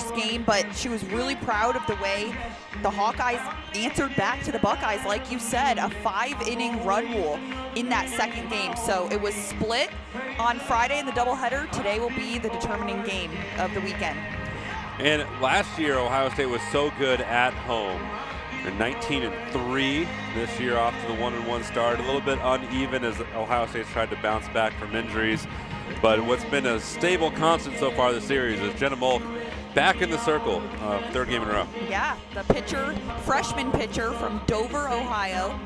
first game, but she was really proud of the way the Hawkeyes answered back to the Buckeyes. Like you said, a 5-inning run rule in that second game. So it was split on Friday in the doubleheader. Today will be the determining game of the weekend. And last year, Ohio State was so good at home. They're 19-3 this year, off to the 1-1 start. A little bit uneven as Ohio State's tried to bounce back from injuries. But what's been a stable constant so far this series is Jenna Molk back in the circle, third game in a row. Yeah, the pitcher, freshman pitcher from Dover, Ohio,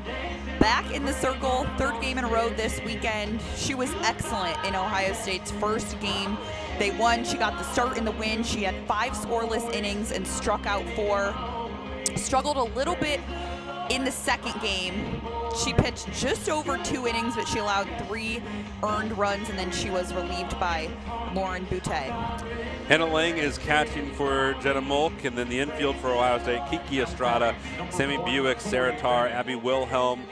back in the circle, third game in a row this weekend. She was excellent in Ohio State's first game. They won. She got the start in the win. She had 5 scoreless innings and struck out 4. Struggled a little bit in the second game. She pitched just over 2 innings, but she allowed 3 earned runs, and then she was relieved by Lauren Boutte. Hannah Lang is catching for Jenna Molk, and then the infield for Ohio State, Kiki Estrada, Sammy Buick, Sarah Tarr, Abby Wilhelm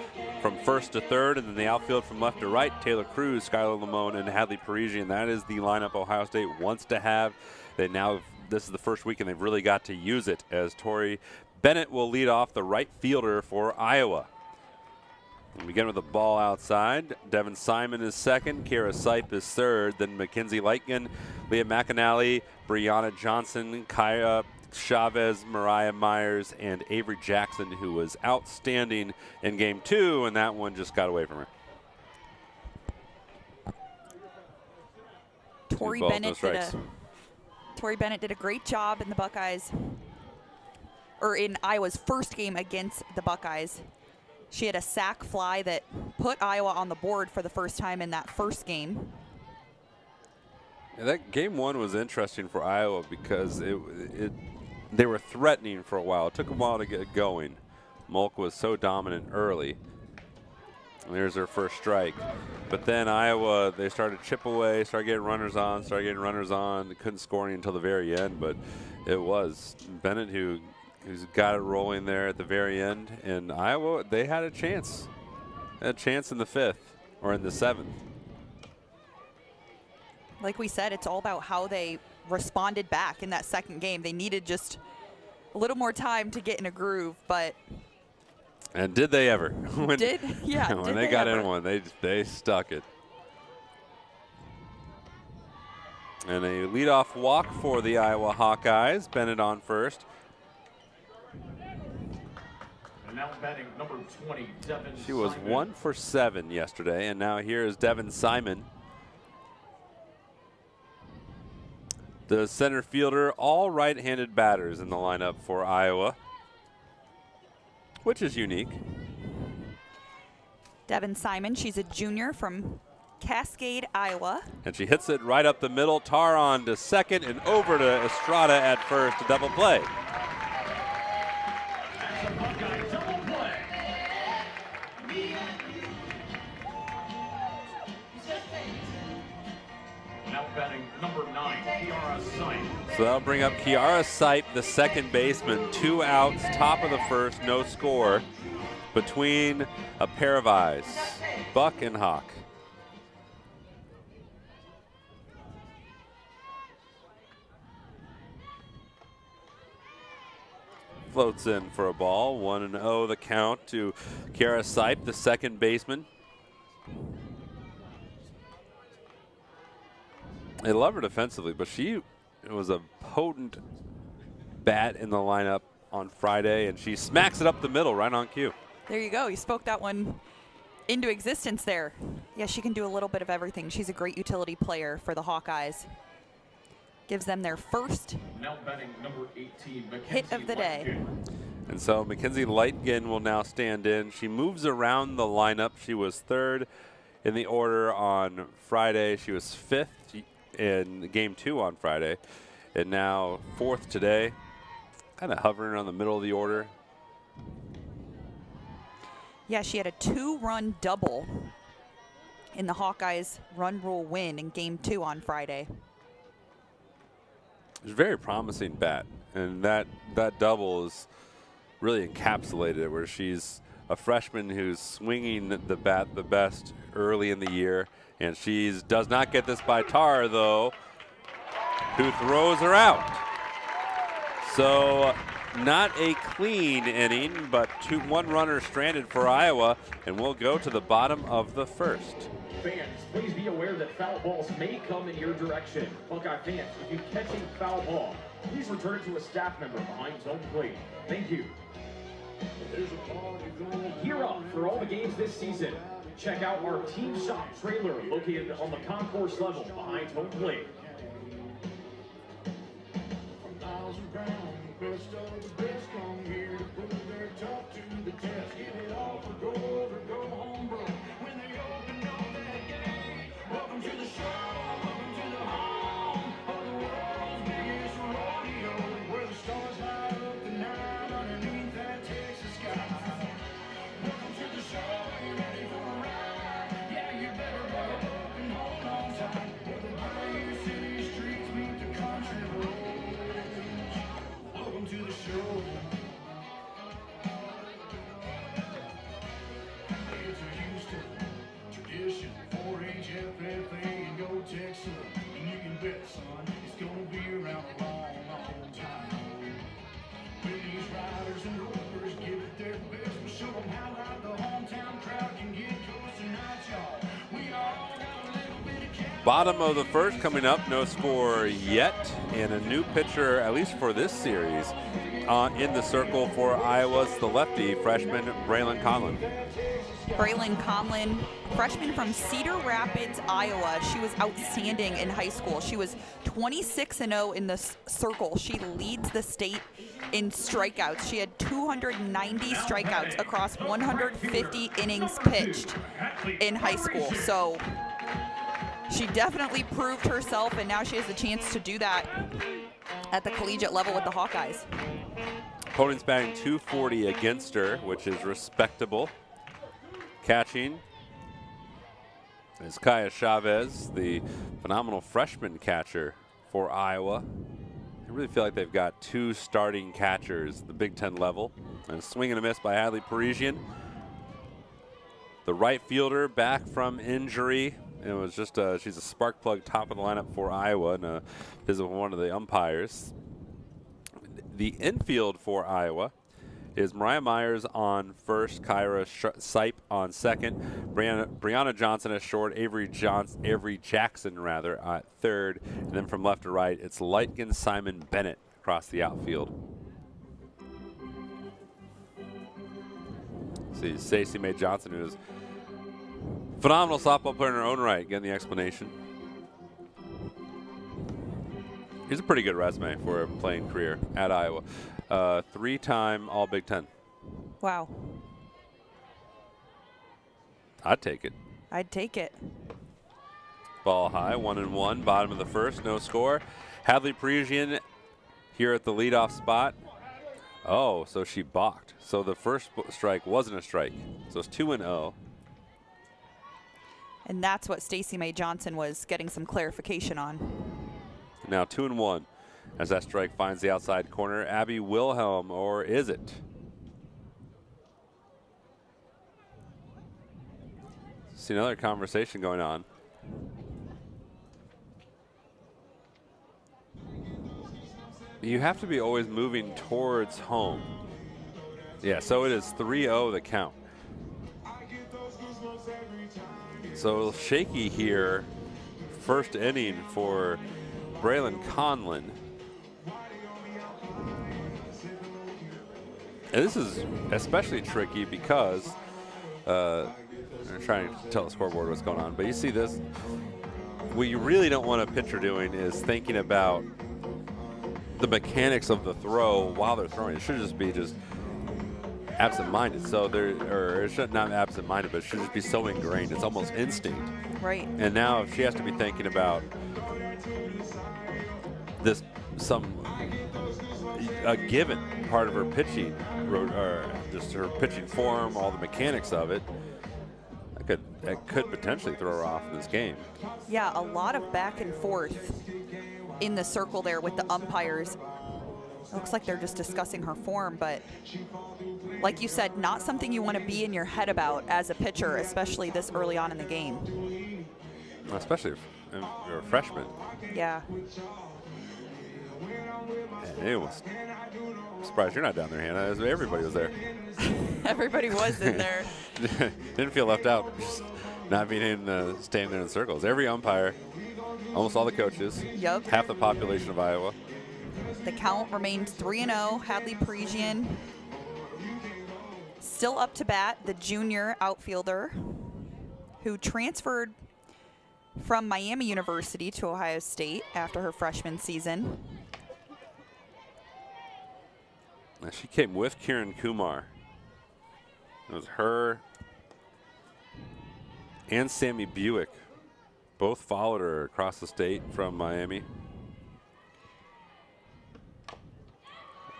from first to third, and then the outfield from left to right, Taylor Cruz, Skylar Lamone, and Hadley Parisian. That is the lineup Ohio State wants to have. This is the first week, and they've really got to use it, as Tori Bennett will lead off, the right fielder for Iowa. We begin with the ball outside. Devin Simon is second. Kira Sipe is third. Then Mackenzie Lightgen, Leah McAnally, Brianna Johnson, Kaya Chavez, Mariah Myers, and Avery Jackson, who was outstanding in game 2, and that one just got away from her. Tori Bennett did a great job in the Buckeyes, or in Iowa's first game against the Buckeyes. She had a sac fly that put Iowa on the board for the first time in that first game. Yeah, that game 1 was interesting for Iowa because they were threatening for a while. It took a while to get going. Molk was so dominant early. And there's their first strike. But then Iowa, they started to chip away, started getting runners on. They couldn't score any until the very end, but it was Bennett who's got it rolling there at the very end. And Iowa, they had a chance. In the 5th or in the 7th. Like we said, it's all about how they responded back in that second game. They needed just a little more time to get in a groove, but. And did they ever? when they got in one, they stuck it. And a leadoff walk for the Iowa Hawkeyes. Bennett on first. And now batting number 20, Devin She was Simon. 1 for 7 yesterday, and now here is Devin Simon. The center fielder, all right-handed batters in the lineup for Iowa, which is unique. Devin Simon, she's a junior from Cascade, Iowa. And she hits it right up the middle. Tarr on to second and over to Estrada at first to double play. Now batting number 9, Kiara Sipe. So that'll bring up Kiara Sipe, the second baseman. 2 outs, top of the first, no score between a pair of eyes, Buck and Hawk. Floats in for a ball. 1-0 the count to Kiara Sipe, the second baseman. They love her defensively, but it was a potent bat in the lineup on Friday, and she smacks it up the middle right on cue. There you go. You spoke that one into existence there. Yeah, she can do a little bit of everything. She's a great utility player for the Hawkeyes. Gives them their first Now batting number 18, hit of the day. Lightgen. And so Mackenzie Lightgen will now stand in. She moves around the lineup. She was third in the order on Friday. She was fifth in game 2 on Friday, and now fourth today. Kind of hovering around the middle of the order. Yeah, she had a 2-run double in the Hawkeyes run rule win in game 2 on Friday. It's a very promising bat, and that double is really encapsulated it, where she's a freshman who's swinging the bat the best early in the year, and she does not get this by Tarr, though, who throws her out. So not a clean inning, but one runner stranded for Iowa, and we'll go to the bottom of the first. Fans, please be aware that foul balls may come in your direction. Buckeye fans, if you catch a foul ball, please return it to a staff member behind home plate. Thank you. Gear up for all the games this season. Check out our team shop trailer located on the concourse level behind home plate. Bottom of the first coming up, no score yet, and a new pitcher, at least for this series, in the circle for Iowa's the lefty freshman Braylon Conlin. Braylon Conlin, freshman from Cedar Rapids, Iowa. She was outstanding in high school. She was 26-0 in the circle. She leads the state in strikeouts. She had 290 strikeouts across 150 innings pitched in high school. So she definitely proved herself, and now she has the chance to do that at the collegiate level with the Hawkeyes. Opponent's batting .240 against her, which is respectable. Catching is Kaya Chavez, the phenomenal freshman catcher for Iowa. I really feel like they've got two starting catchers at the Big Ten level. And a swing and a miss by Hadley Parisian. The right fielder back from injury. It was just she's a spark plug top of the lineup for Iowa, and visit one of the umpires. The infield for Iowa is Mariah Myers on first, Kyra Sipe on second, Brianna Johnson at short, Avery Jackson at third, and then from left to right, it's Lightgen Simon Bennett across the outfield. See, Stacey May Johnson, who is a phenomenal softball player in her own right, getting the explanation. He's a pretty good resume for a playing career at Iowa. Three-time All-Big Ten. Wow. I'd take it. I'd take it. Ball high, 1-1, bottom of the first, no score. Hadley Parisian here at the leadoff spot. Oh, so she balked. So the first strike wasn't a strike. So it's 2-0. And that's what Stacey May Johnson was getting some clarification on. Now 2-1 as that strike finds the outside corner. Abby Wilhelm, or is it? See another conversation going on. You have to be always moving towards home. Yeah, so it is 3-0 the count. So shaky here, first inning for Braylon Conlin. And this is especially tricky because I'm trying to tell the scoreboard what's going on, but you see this. What you really don't want a pitcher doing is thinking about the mechanics of the throw while they're throwing. It should just be absent-minded. So or it should not be absent-minded, but it should just be so ingrained. It's almost instinct. Right. And now if she has to be thinking about this, a given part of her pitching, or just her pitching form, all the mechanics of it, that could potentially throw her off in this game. Yeah, a lot of back and forth in the circle there with the umpires. It looks like they're just discussing her form, but like you said, not something you want to be in your head about as a pitcher, especially this early on in the game. Especially if you're a freshman. Yeah. And it was surprised you're not down there, Hannah. Everybody was there. Everybody was in there. Didn't feel left out. Just not being in, standing there in circles. Every umpire, almost all the coaches, Yep. half the population of Iowa. The count remained 3-0. Hadley Parisian still up to bat, the junior outfielder who transferred from Miami University to Ohio State after her freshman season. Now, she came with Kiran Kumar. It was her and Sammy Buick. Both followed her across the state from Miami.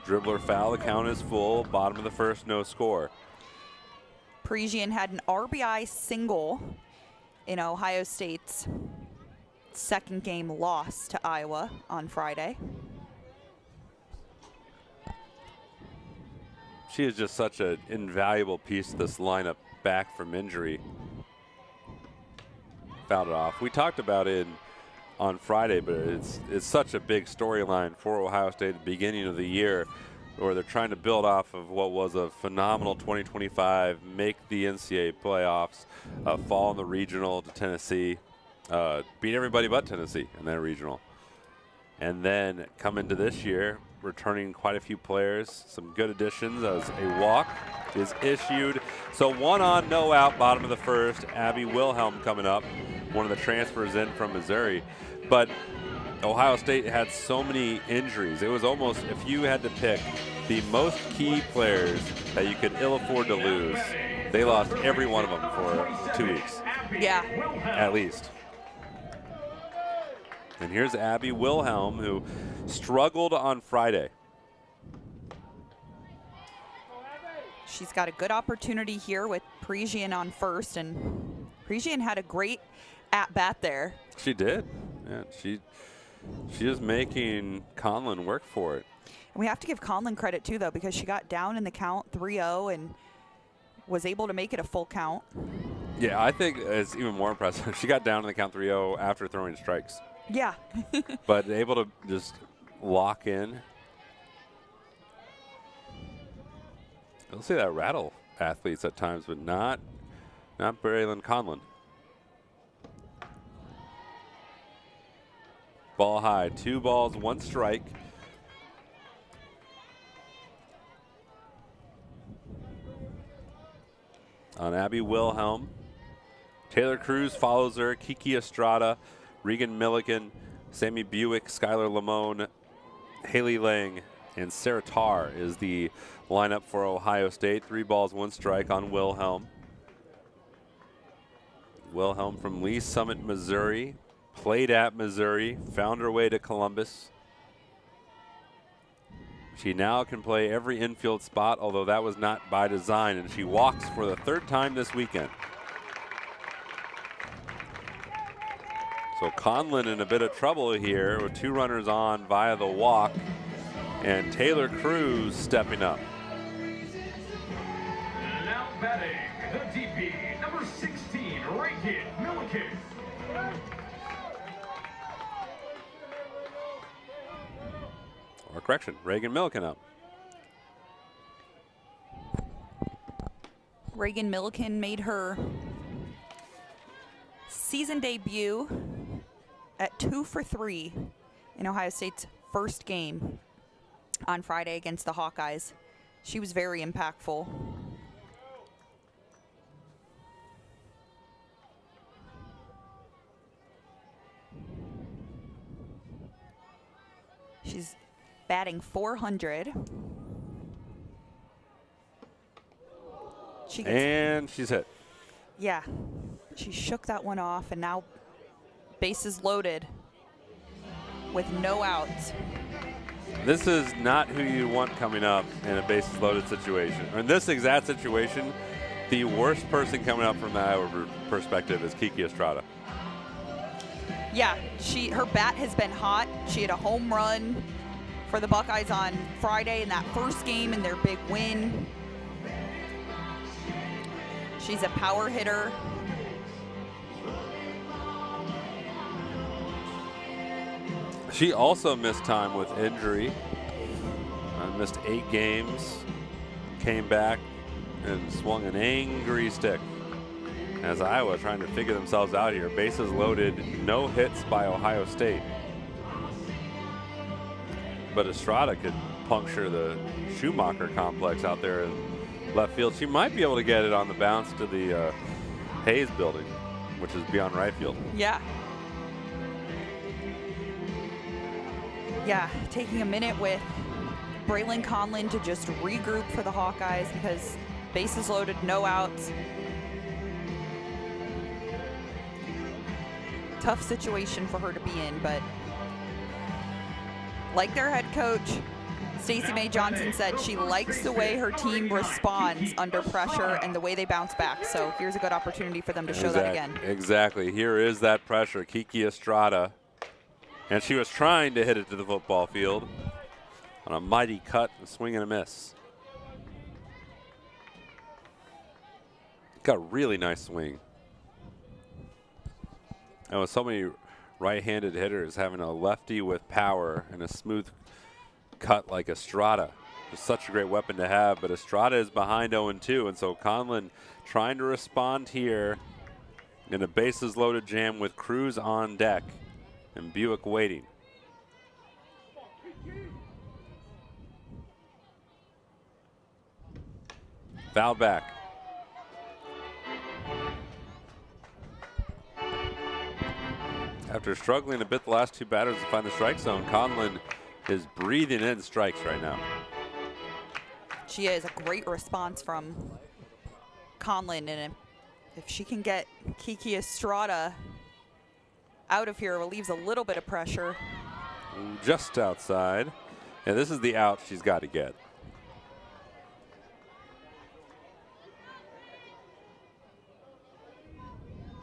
Dribbler foul, the count is full. Bottom of the first, no score. Parisian had an RBI single in Ohio State's second game loss to Iowa on Friday. She is just such an invaluable piece to this lineup back from injury. Fouled it off. We talked about it on Friday, but it's such a big storyline for Ohio State at the beginning of the year, where they're trying to build off of what was a phenomenal 2025, make the NCAA playoffs, fall in the regional to Tennessee, beat everybody but Tennessee in that regional. And then come into this year, returning quite a few players, some good additions as a walk is issued. So 1 on, no out, bottom of the first. Abby Wilhelm coming up, one of the transfers in from Missouri. But Ohio State had so many injuries. It was almost, if you had to pick the most key players that you could ill afford to lose, they lost every one of them for 2 weeks. Yeah. At least. And here's Abby Wilhelm, who struggled on Friday. She's got a good opportunity here with Parisian on first, and Parisian had a great at-bat there. She did. Yeah, she is making Conlon work for it. And we have to give Conlon credit too, though, because she got down in the count 3-0 and was able to make it a full count. Yeah, I think it's even more impressive. She got down in the count 3-0 after throwing strikes. Yeah. But able to just lock in. I'll say that rattle athletes at times, but not Braylon Conlon. Ball high, 2 balls, 1 strike. On Abby Wilhelm. Taylor Cruz follows her, Kiki Estrada, Regan Milliken, Sammy Buick, Skylar Lamone, Haley Lang, and Sarah Tarr is the lineup for Ohio State. 3 balls, 1 strike on Wilhelm. Wilhelm from Lee Summit, Missouri. Played at Missouri, found her way to Columbus. She now can play every infield spot, although that was not by design, and she walks for the 3rd time this weekend. So Conlon in a bit of trouble here with 2 runners on via the walk, and Taylor Cruz stepping up. Now batting, the DP, number 16, Reagan Milliken. Or correction, Reagan Milliken up. Reagan Milliken made her season debut at 2 for 3 in Ohio State's first game on Friday against the Hawkeyes. She was very impactful. She's batting .400. And she's hit. Yeah, she shook that one off, and now bases loaded with no outs. This is not who you want coming up in a bases loaded situation. In this exact situation, the worst person coming up from the Iowa perspective is Kiki Estrada. Yeah, her bat has been hot. She had a home run for the Buckeyes on Friday in that first game in their big win. She's a power hitter. She also missed time with injury. missed 8 games, came back and swung an angry stick. As Iowa trying to figure themselves out here. Bases loaded, no hits by Ohio State. But Estrada could puncture the Schumacher complex out there in left field. She might be able to get it on the bounce to the Hayes building, which is beyond right field. Yeah. Yeah, taking a minute with Braylon Conlin to just regroup for the Hawkeyes because bases loaded, no outs. Tough situation for her to be in, but like their head coach, Stacey May Johnson said she likes the way her team responds under pressure and the way they bounce back. So here's a good opportunity for them to show that again. Exactly. Here is that pressure. Kiki Estrada. And she was trying to hit it to the football field on a mighty cut and swing and a miss. Got a really nice swing. And with so many right-handed hitters, having a lefty with power and a smooth cut like Estrada is such a great weapon to have. But Estrada is behind 0-2, and so Conlin trying to respond here in a bases-loaded jam with Cruz on deck and Buick waiting. Fouled back. After struggling a bit the last 2 batters to find the strike zone, Conlin is breathing in strikes right now. She is a great response from Conlin, and if she can get Kiki Estrada out of here, it relieves a little bit of pressure. Just outside. And this is the out she's got to get.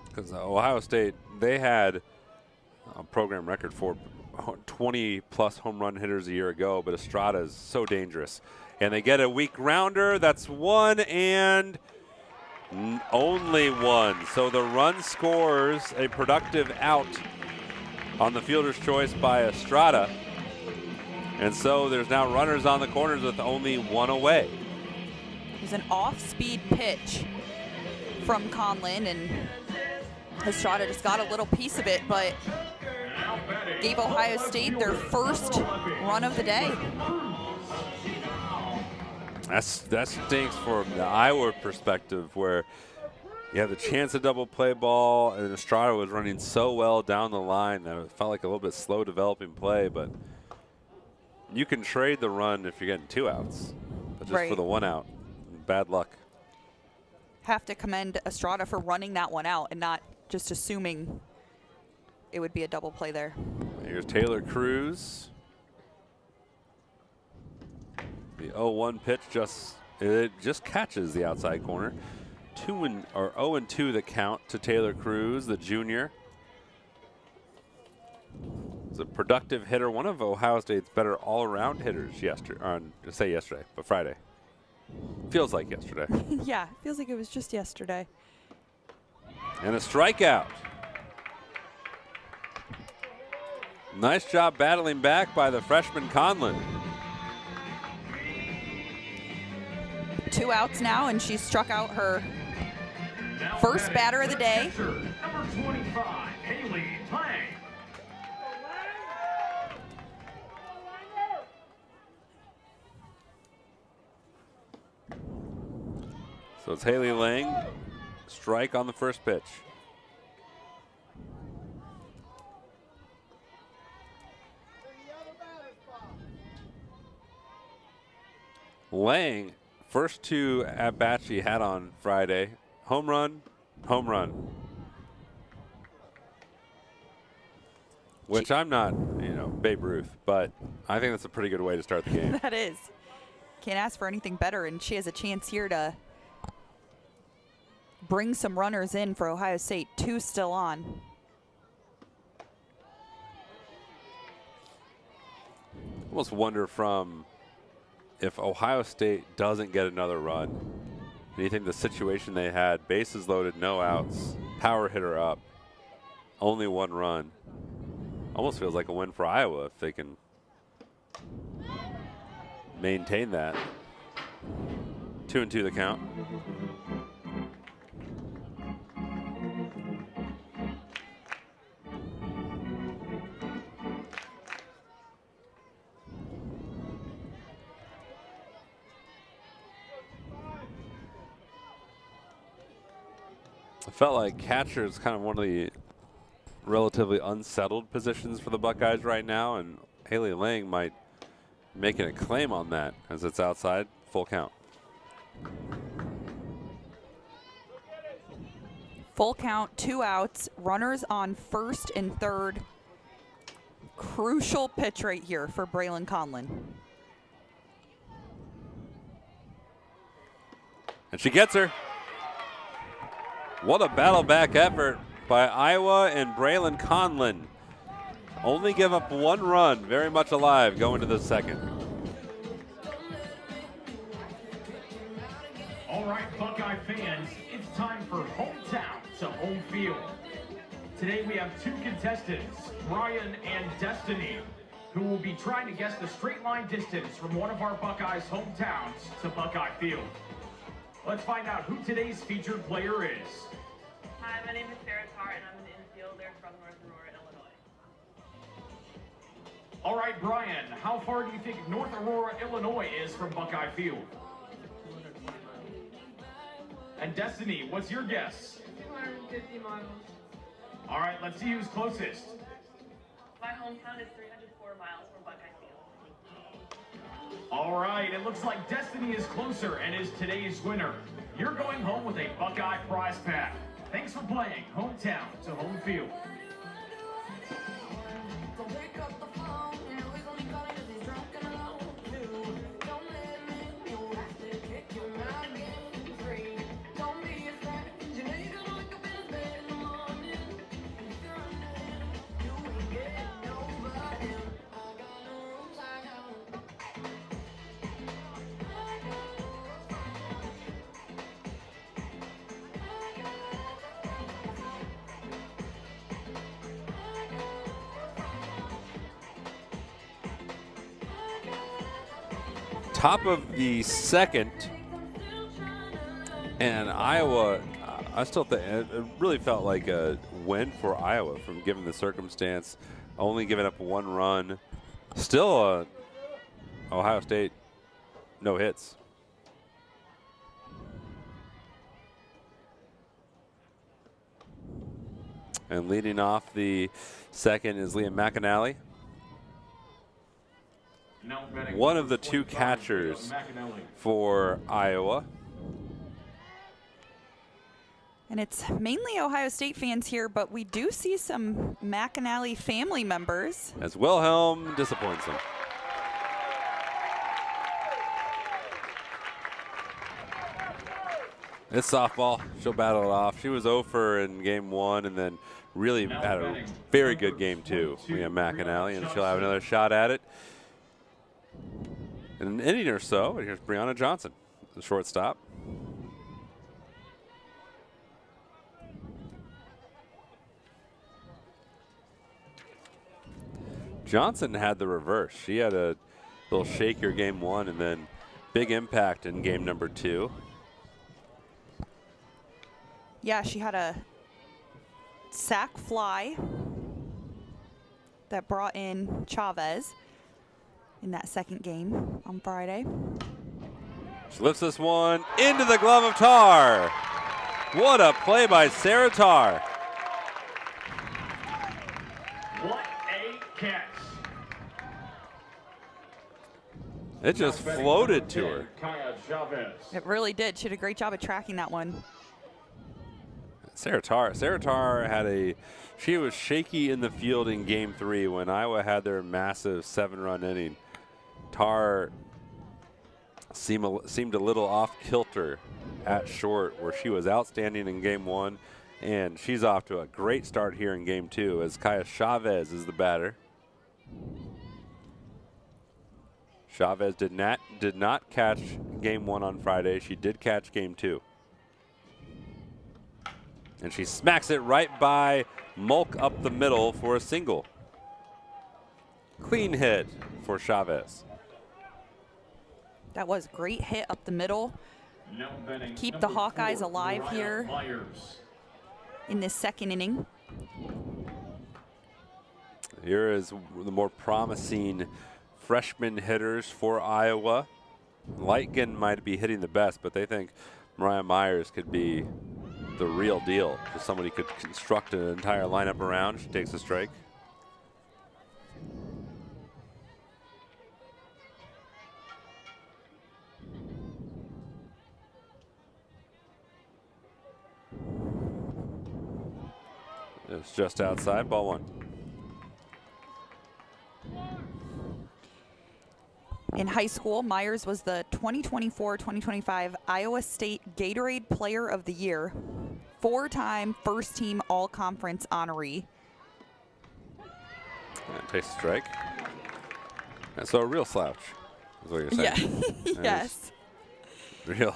Because Ohio State, they had a program record for 20-plus home run hitters a year ago, but Estrada is so dangerous. And they get a weak grounder. That's 1 and only 1. So the run scores a productive out on the fielder's choice by Estrada. And so there's now runners on the corners with only 1 away. There's an off-speed pitch from Conlin, and Estrada just got a little piece of it, but gave Ohio State their first run of the day. That stinks from the Iowa perspective, where you have the chance to double play ball, and Estrada was running so well down the line that it felt like a little bit slow developing play, but you can trade the run if you're getting 2 outs, but just for the 1 out, bad luck. Have to commend Estrada for running that one out and not just assuming it would be a double play there. Here's Taylor Cruz. The 0-1 pitch just catches the outside corner. 0-2 the count to Taylor Cruz, the junior. He's a productive hitter, one of Ohio State's better all-around hitters yesterday, but Friday. Feels like yesterday. Yeah, feels like it was just yesterday. And a strikeout. Nice job battling back by the freshman Conlin. 2 outs now, and she struck out her first batter of the day. Number 25, Haley Lang. So it's Haley Lang, strike on the first pitch. Lang, first 2 at-bats she had on Friday. Home run, home run. Which I'm not, Babe Ruth, but I think that's a pretty good way to start the game. That is. Can't ask for anything better, and she has a chance here to bring some runners in for Ohio State. 2 still on. Almost wonder if Ohio State doesn't get another run, and you think the situation they had, bases loaded, no outs, power hitter up, only 1 run, almost feels like a win for Iowa if they can maintain that. 2-2 the count. I felt like catcher is kind of one of the relatively unsettled positions for the Buckeyes right now, and Haley Lang might making a claim on that as it's outside. Full count. Full count, 2 outs, runners on first and third. Crucial pitch right here for Braylon Conlon. And she gets her. What a battle back effort by Iowa and Braylon Conlon. Only give up 1 run, very much alive going to the second. All right, Buckeye fans, it's time for hometown to home field. Today we have 2 contestants, Brian and Destiny, who will be trying to guess the straight line distance from one of our Buckeyes' hometowns to Buckeye Field. Let's find out who today's featured player is. Hi, my name is Sarah Tarr, and I'm an infielder from North Aurora, Illinois. All right, Brian, how far do you think North Aurora, Illinois is from Buckeye Field? And Destiny, what's your guess? 250 miles. All right, let's see who's closest. My hometown is 304 miles from Buckeye Field. All right, it looks like Destiny is closer and is today's winner. You're going home with a Buckeye prize pack. Thanks for playing hometown to home field. Top of the second, and Iowa, I still think it really felt like a win for Iowa from given the circumstance, only giving up 1 run. Still Ohio State, no hits. And leading off the second is Liam McAnally. One of the 2 catchers for Iowa. And it's mainly Ohio State fans here, but we do see some McAnally family members. As Wilhelm disappoints him. It's softball. She'll battle it off. She was 0 for in game 1 and then really had a very good game 2, Liam McAnally, and she'll have another shot at it in an inning or so. And here's Brianna Johnson, the shortstop. Johnson had the reverse. She had a little shakier game 1 and then big impact in game number 2. Yeah, she had a sac fly that brought in Chavez in that second game on Friday. She lifts this one into the glove of Tarr. What a play by Sarah Tarr. What a catch. It just floated to her. Kaya Chavez. It really did. She did a great job of tracking that one. Sarah Tarr had she was shaky in the field in game 3 when Iowa had their massive 7-run inning. Tarr seemed a little off kilter at short, where she was outstanding in game 1, and she's off to a great start here in game 2 as Kaya Chavez is the batter. Chavez did not catch game 1 on Friday. She did catch game 2. And she smacks it right by Mulk up the middle for a single. Clean hit for Chavez. That was a great hit up the middle. Now betting Keep the number Hawkeyes 4, alive Mariah here Myers. in this second inning. Here is the more promising freshman hitters for Iowa. Lightgen might be hitting the best, but they think Mariah Myers could be the real deal. Just somebody could construct an entire lineup around. She takes a strike. It's just outside, ball 1. In high school, Myers was the 2024-2025 Iowa State Gatorade Player of the Year, 4-time first-team all-conference honoree. And takes a strike. And so a real slouch is what you're saying. Yeah, yes. Real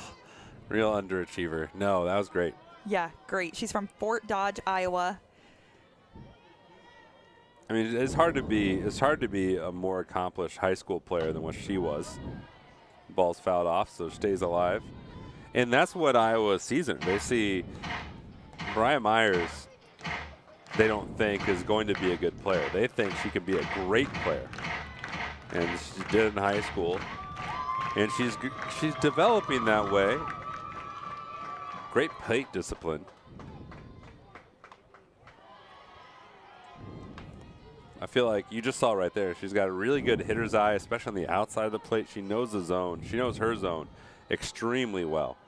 underachiever. No, that was great. Yeah, great. She's from Fort Dodge, Iowa. I mean, it's hard to be a more accomplished high school player than what she was. Ball's fouled off, so stays alive. And that's what Iowa sees in her. They see Mariah Myers, they don't think is going to be a good player. They think she could be a great player. And she did in high school. And she's developing that way. Great plate discipline. I feel like you just saw right there, she's got a really good hitter's eye, especially on the outside of the plate. She knows the zone. She knows her zone extremely well.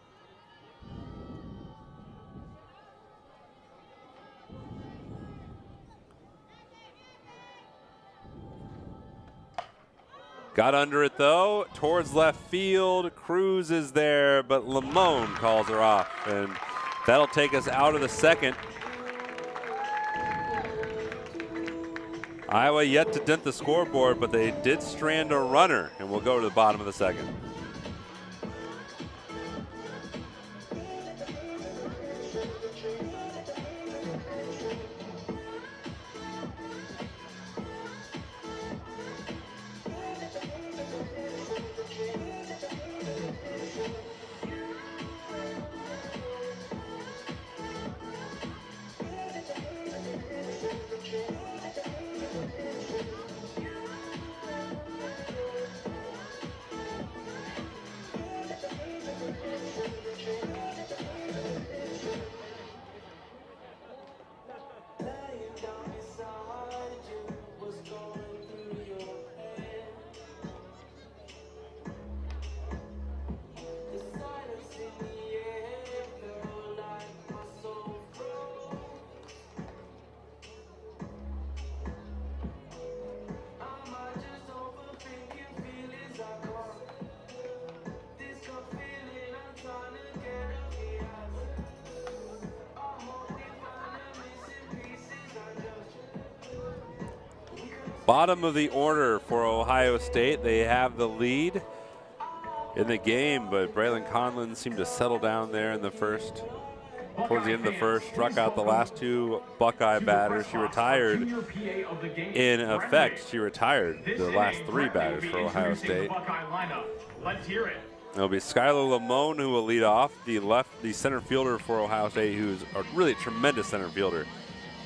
Got under it, though, towards left field. Cruz is there, but Lamone calls her off, and that'll take us out of the second. Iowa yet to dent the scoreboard, but they did strand a runner, and we'll go to the bottom of the second. Bottom of the order for Ohio State. They have the lead in the game, but Braylon Conlon seemed to settle down there in the first. Towards the end of the first, struck out the last two Buckeye batters. She retired. In effect, she retired the last three batters for Ohio State. Let's hear it. It'll be Skylar Lamone who will lead off, the center fielder for Ohio State, who's a really tremendous center fielder.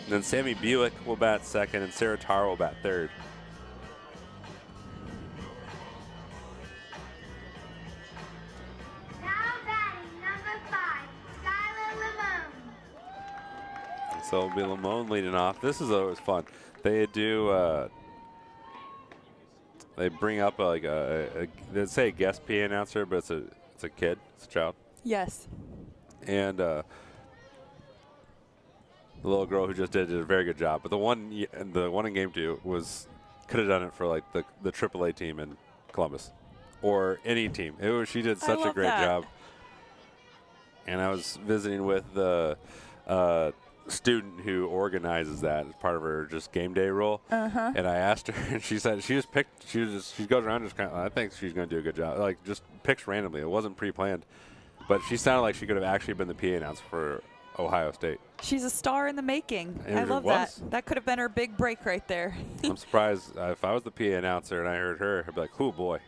And then Sammy Buick will bat second, and Sarah Tarr will bat third. Now batting number 5, Skylar Lamone. So it'll be Lamone leading off. This is always fun. They do. They bring up they say a guest PA announcer, but it's a kid, it's a child. Yes. And the little girl who just did a very good job. But the one in game 2 could have done it for like the AAA team in Columbus or any team. She did such a great job. And I was visiting with the student who organizes that as part of her just game day role. And I asked her, and she said she goes around just kind of, I think she's going to do a good job. Like just picks randomly. It wasn't pre-planned, but she sounded like she could have actually been the PA announcer for Ohio State. She's a star in the making. And I love that. That could have been her big break right there. I'm surprised if I was the PA announcer and I heard her, I'd be like, oh boy.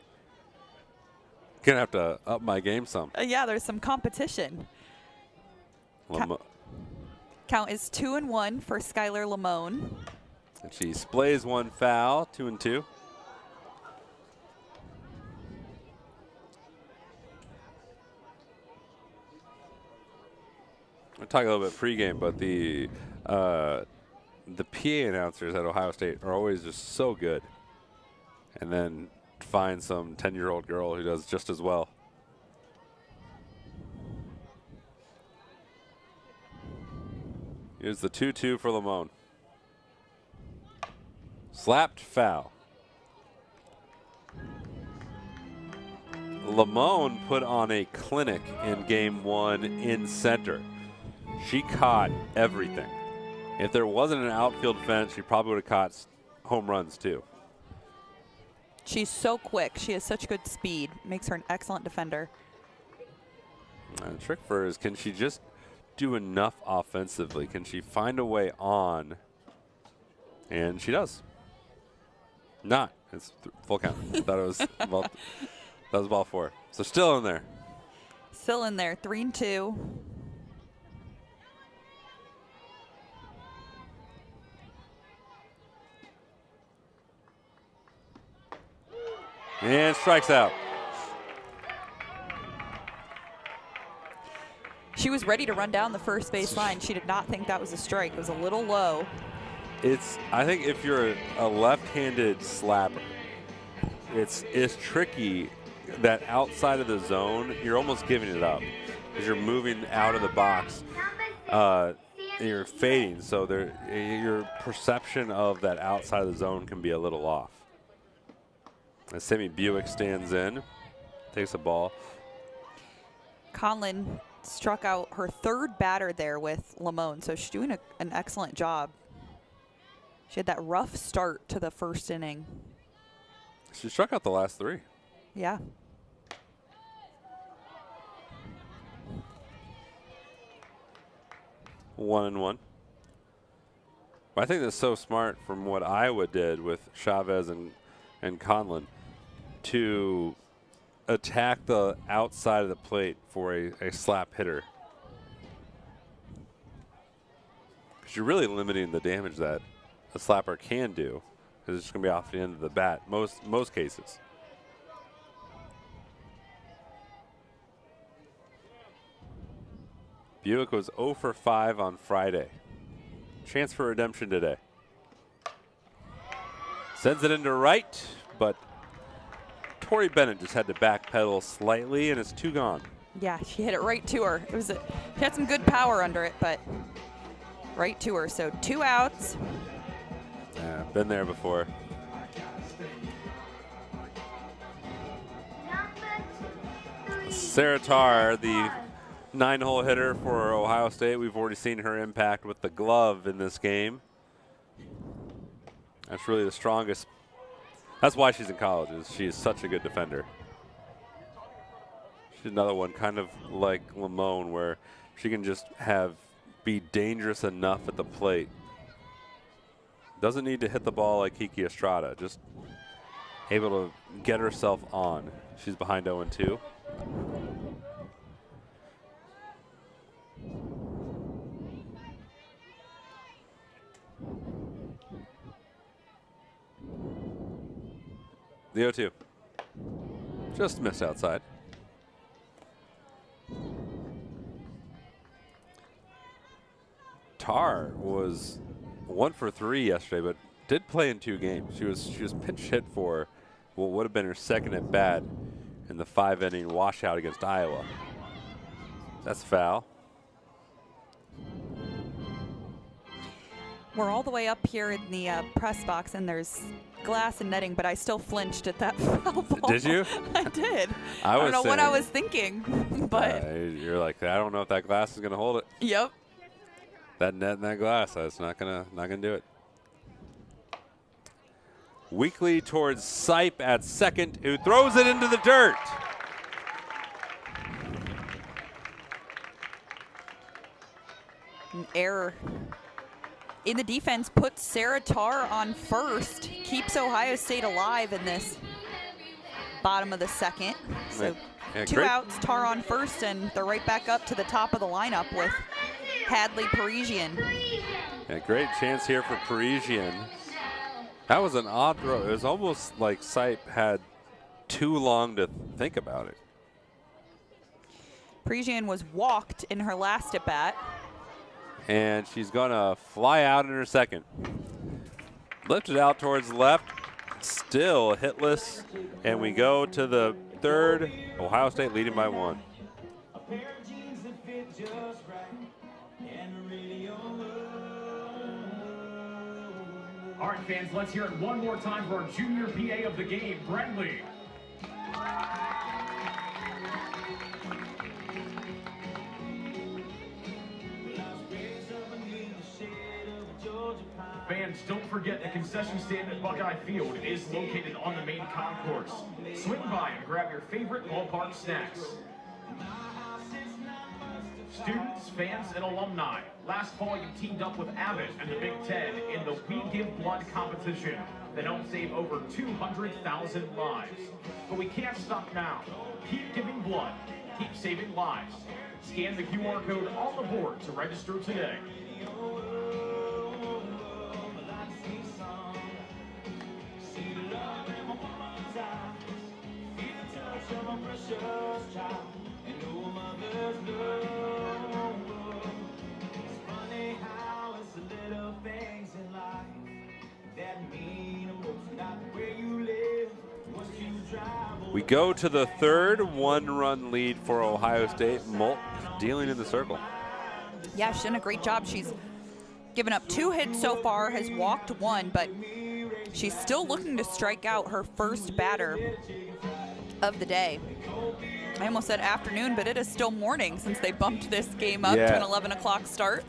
Gonna have to up my game some. Yeah, there's some competition. Count is 2-1 for Skylar Lamone. And she splays one foul, 2-2. We'll talk a little bit pregame, but the PA announcers at Ohio State are always just so good. And then find some 10-year-old girl who does just as well. Here's the 2-2 for Lamone. Slapped foul. Lamone put on a clinic in game 1 in center. She caught everything. If there wasn't an outfield fence, she probably would have caught home runs too. She's so quick. She has such good speed. Makes her an excellent defender. And the trick for her is, can she just do enough offensively? Can she find a way on? And she does. Not. It's full count. Thought it was ball, that was ball 4. So still in there. Still in there. 3-2. And strikes out. She was ready to run down the first base line. She did not think that was a strike. It was a little low. I think if you're a left-handed slapper, it's tricky that outside of the zone, you're almost giving it up because you're moving out of the box. And you're fading, so your perception of that outside of the zone can be a little off. As Sammy Buick stands in, takes a ball. Conlon struck out her third batter there with Lamone, so she's doing an excellent job. She had that rough start to the first inning. She struck out the last 3. Yeah. One and one. I think that's so smart from what Iowa did with Chavez and Conlon to attack the outside of the plate for a slap hitter. Because you're really limiting the damage that a slapper can do, because it's just going to be off the end of the bat most cases. Buick was 0 for 5 on Friday. Chance for redemption today. Sends it into right, but Tori Bennett just had to backpedal slightly, and it's 2 gone. Yeah, she hit it right to her. She had some good power under it, but right to her. So 2 outs. Yeah, been there before. Sarah Tarr, the 9-hole hitter for Ohio State. We've already seen her impact with the glove in this game. That's really the strongest. That's why she's in college. She is such a good defender. She's another one kind of like Lamone, where she can just be dangerous enough at the plate. Doesn't need to hit the ball like Kiki Estrada. Just able to get herself on. She's behind 0-2. The 0-2. Just missed outside. Tarr was 1 for 3 yesterday, but did play in 2 games. She was pinch hit for what would have been her second at bat in the 5-inning washout against Iowa. That's foul. We're all the way up here in the press box, and there's glass and netting, but I still flinched at that foul ball. Did you? I did. I don't know what I was thinking, but you're like, I don't know if that glass is going to hold it. Yep. That net and that glass, that's not gonna do it. Weekly towards Sipe at second, who throws it into the dirt. An error in the defense puts Sarah Tarr on first, keeps Ohio State alive in this. bottom of the second. So Yeah, two great. outs, Tar on first, and they're right back up to the top of the lineup with Hadley Parisian. Yeah, great chance here for Parisian. That was an odd throw. It was almost like Sipe had too long to think about it. Parisian was walked in her last at bat. And she's gonna fly out in her second. Lifted out towards left, still hitless. And we go to the third. Ohio State leading by 1. All right, fans, let's hear it one more time for our junior PA of the game, Bradley. Fans, don't forget the concession stand at Buckeye Field is located on the main concourse. Swing by and grab your favorite ballpark snacks. Students, fans, and alumni, last fall you teamed up with Abbott and the Big Ten in the We Give Blood competition that helped save over 200,000 lives. But we can't stop now. Keep giving blood. Keep saving lives. Scan the QR code on the board to register today. We go to the third, 1-run lead for Ohio State. Molt dealing in the circle. Yeah, she's done a great job. She's given up 2 hits so far, has walked 1, but she's still looking to strike out her first batter of the day. I almost said afternoon, but it is still morning since they bumped this game up to an 11 o'clock start.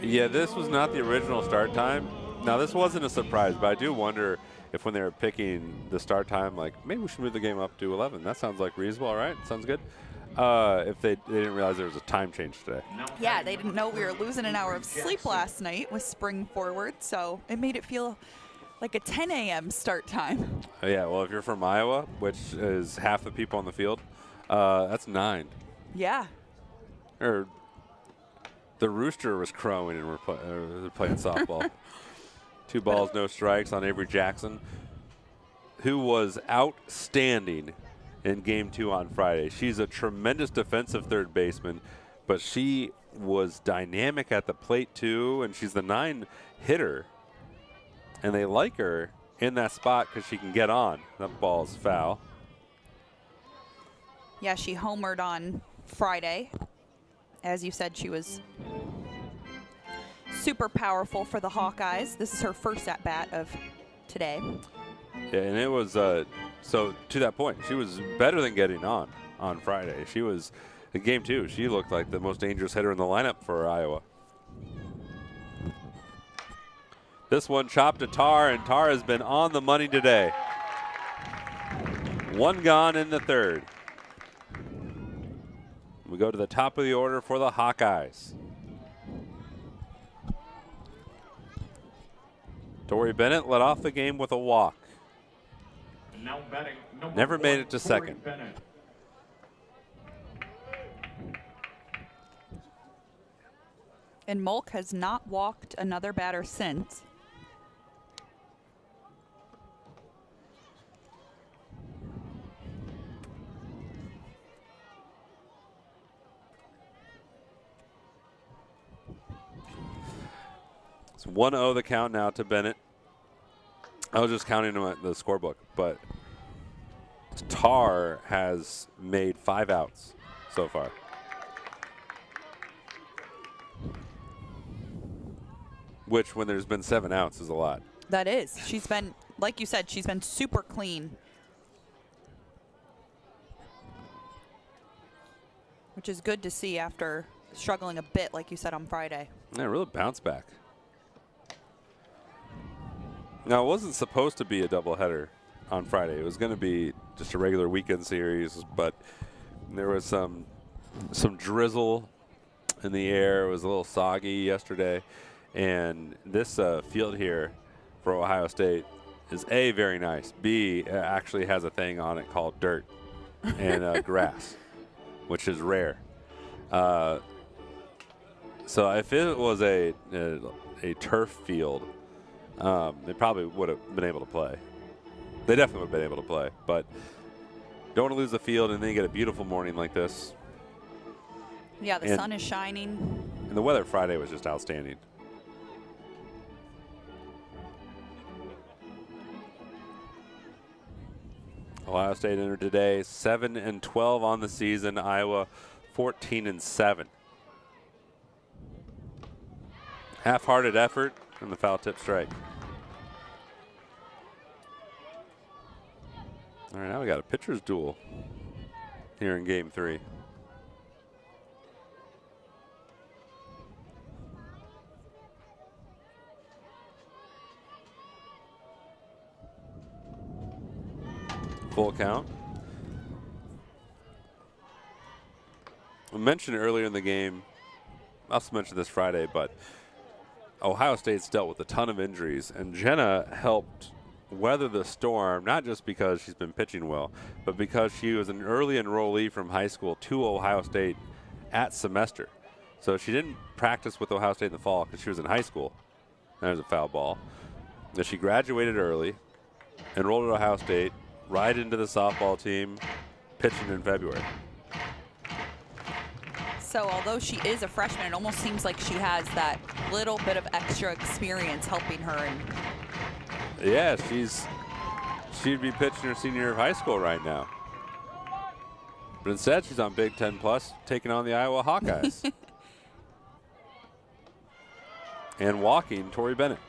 Yeah, this was not the original start time. Now, this wasn't a surprise, but I do wonder if when they were picking the start time, like, maybe we should move the game up to 11. That sounds like reasonable, all right? Sounds good. If they didn't realize there was a time change today. Yeah, they didn't know we were losing an hour of sleep last night with spring forward, so it made it feel like a 10 a.m. start time. Yeah, well, if you're from Iowa, which is half the people on the field, that's 9. Yeah. Or the rooster was crowing and we're playing softball. 2 balls, no strikes on Avery Jackson, who was outstanding in Game 2 on Friday. She's a tremendous defensive third baseman, but she was dynamic at the plate too, and she's the 9 hitter. And they like her in that spot because she can get on. That ball's foul. Yeah, she homered on Friday. As you said, she was super powerful for the Hawkeyes. This is her first at-bat of today. Yeah, and it was, so to that point, she was better than getting on Friday. She was, in Game 2, she looked like the most dangerous hitter in the lineup for Iowa. This one chopped to Tar, and Tar has been on the money today. 1 gone in the third. We go to the top of the order for the Hawkeyes. Tori Bennett led off the game with a walk. Now batting Never made it to Tori second. Bennett. And Molk has not walked another batter since. It's 1-0 the count now to Bennett. I was just counting them at the scorebook, but Tar has made 5 outs so far. Which, when there's been 7 outs, is a lot. That is. She's been, like you said, she's been super clean. Which is good to see after struggling a bit, like you said, on Friday. Yeah, really bounced back. Now, it wasn't supposed to be a doubleheader on Friday. It was going to be just a regular weekend series, but there was some drizzle in the air. It was a little soggy yesterday. And this field here for Ohio State is A, very nice. B, actually has a thing on it called dirt and grass, which is rare. So if it was a turf field, they probably would have been able to play. They definitely would have been able to play, but don't want to lose the field and then you get a beautiful morning like this. Yeah, the sun is shining. And the weather Friday was just outstanding. Ohio State entered today 7-12 on the season. Iowa 14-7. Half-hearted effort and the foul tip strike. All right, now we got a pitcher's duel here in game 3. Full count. I mentioned earlier in the game, I also mentioned this Friday, but Ohio State's dealt with a ton of injuries, and Jenna helped weather the storm, not just because she's been pitching well, but because she was an early enrollee from high school to Ohio State at semester. So she didn't practice with Ohio State in the fall because she was in high school. There's a foul ball. Then she graduated early, enrolled at Ohio State, right into the softball team, pitching in February. So although she is a freshman, it almost seems like she has that little bit of extra experience helping her. And yeah, she'd be pitching her senior year of high school right now. But instead, she's on Big Ten Plus, taking on the Iowa Hawkeyes. And walking Tori Bennett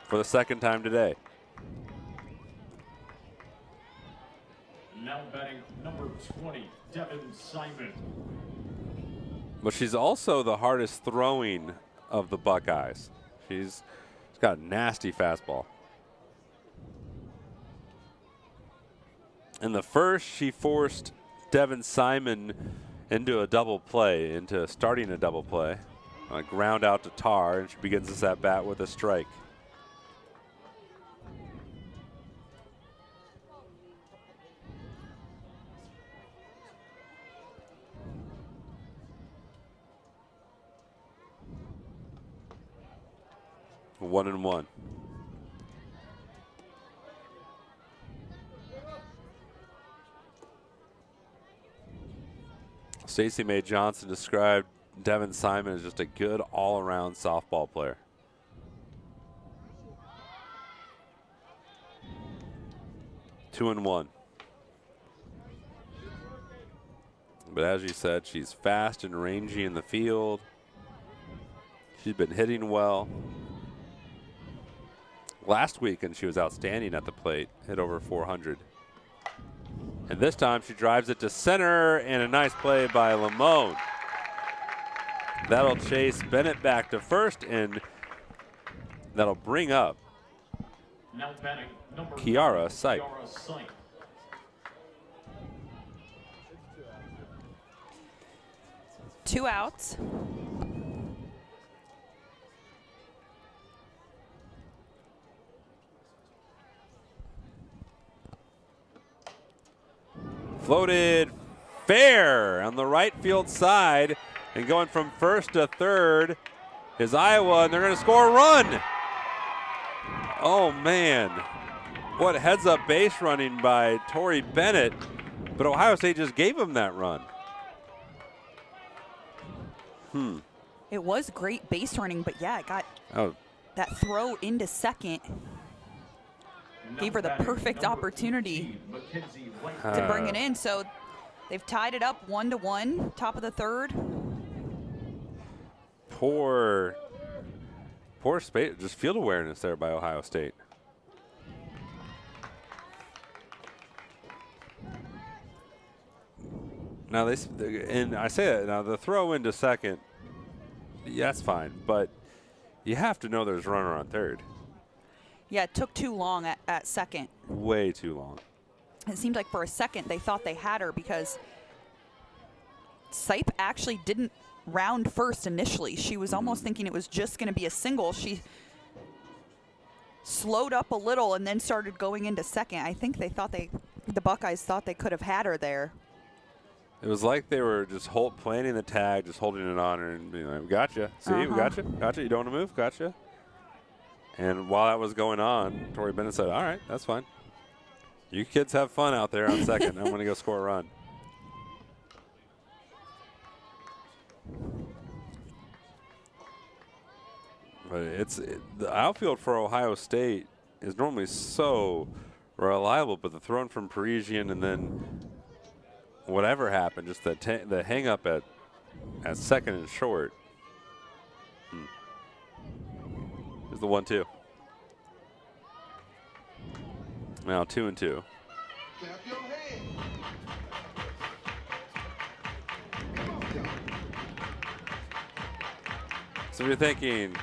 for the second time today. Now batting number 20, Devin Simon. But she's also the hardest throwing of the Buckeyes. She's got a nasty fastball. In the first, she forced Devin Simon into a double play, into starting a double play. A ground out to Tar, and she begins this at bat with a strike. One and one. Stacey May Johnson described Devin Simon as just a good all-around softball player. Two and one. But as you said, she's fast and rangy in the field. She's been hitting well. Last weekend, she was outstanding at the plate, hit over 400. And this time, she drives it to center, and a nice play by Lamone. That'll chase Bennett back to first, and that'll bring up Now batting number Kiara 9, Sipe. Kiara Sipe. two outs. Floated fair on the right field side, and going from first to third is Iowa, and they're going to score a run. Oh, man. What heads-up base running by Tori Bennett, but Ohio State just gave him that run. It was great base running, but yeah, it got that throw into second. Gave her the perfect opportunity to bring it in. So they've tied it up 1-1, top of the third. Poor space, just field awareness there by Ohio State. Now and I say that now, the throw into second, yeah, that's fine, but you have to know there's a runner on third. Yeah, it took too long at second. Way too long. It seemed like for a second they thought they had her because Sipe actually didn't round first initially. She was almost thinking it was just going to be a single. She slowed up a little and then started going into second. I think the Buckeyes thought they could have had her there. It was like they were just planting the tag, just holding it on her and being like, gotcha. See, we gotcha. Gotcha. You don't want to move? Gotcha. And while that was going on, Tori Bennett said, all right, that's fine. You kids have fun out there on second. I'm going to go score a run. But the outfield for Ohio State is normally so reliable, but the throw from Parisian and then whatever happened, just the hang up at second and short. Is the 1-2. Now 2-2. So if you're thinking,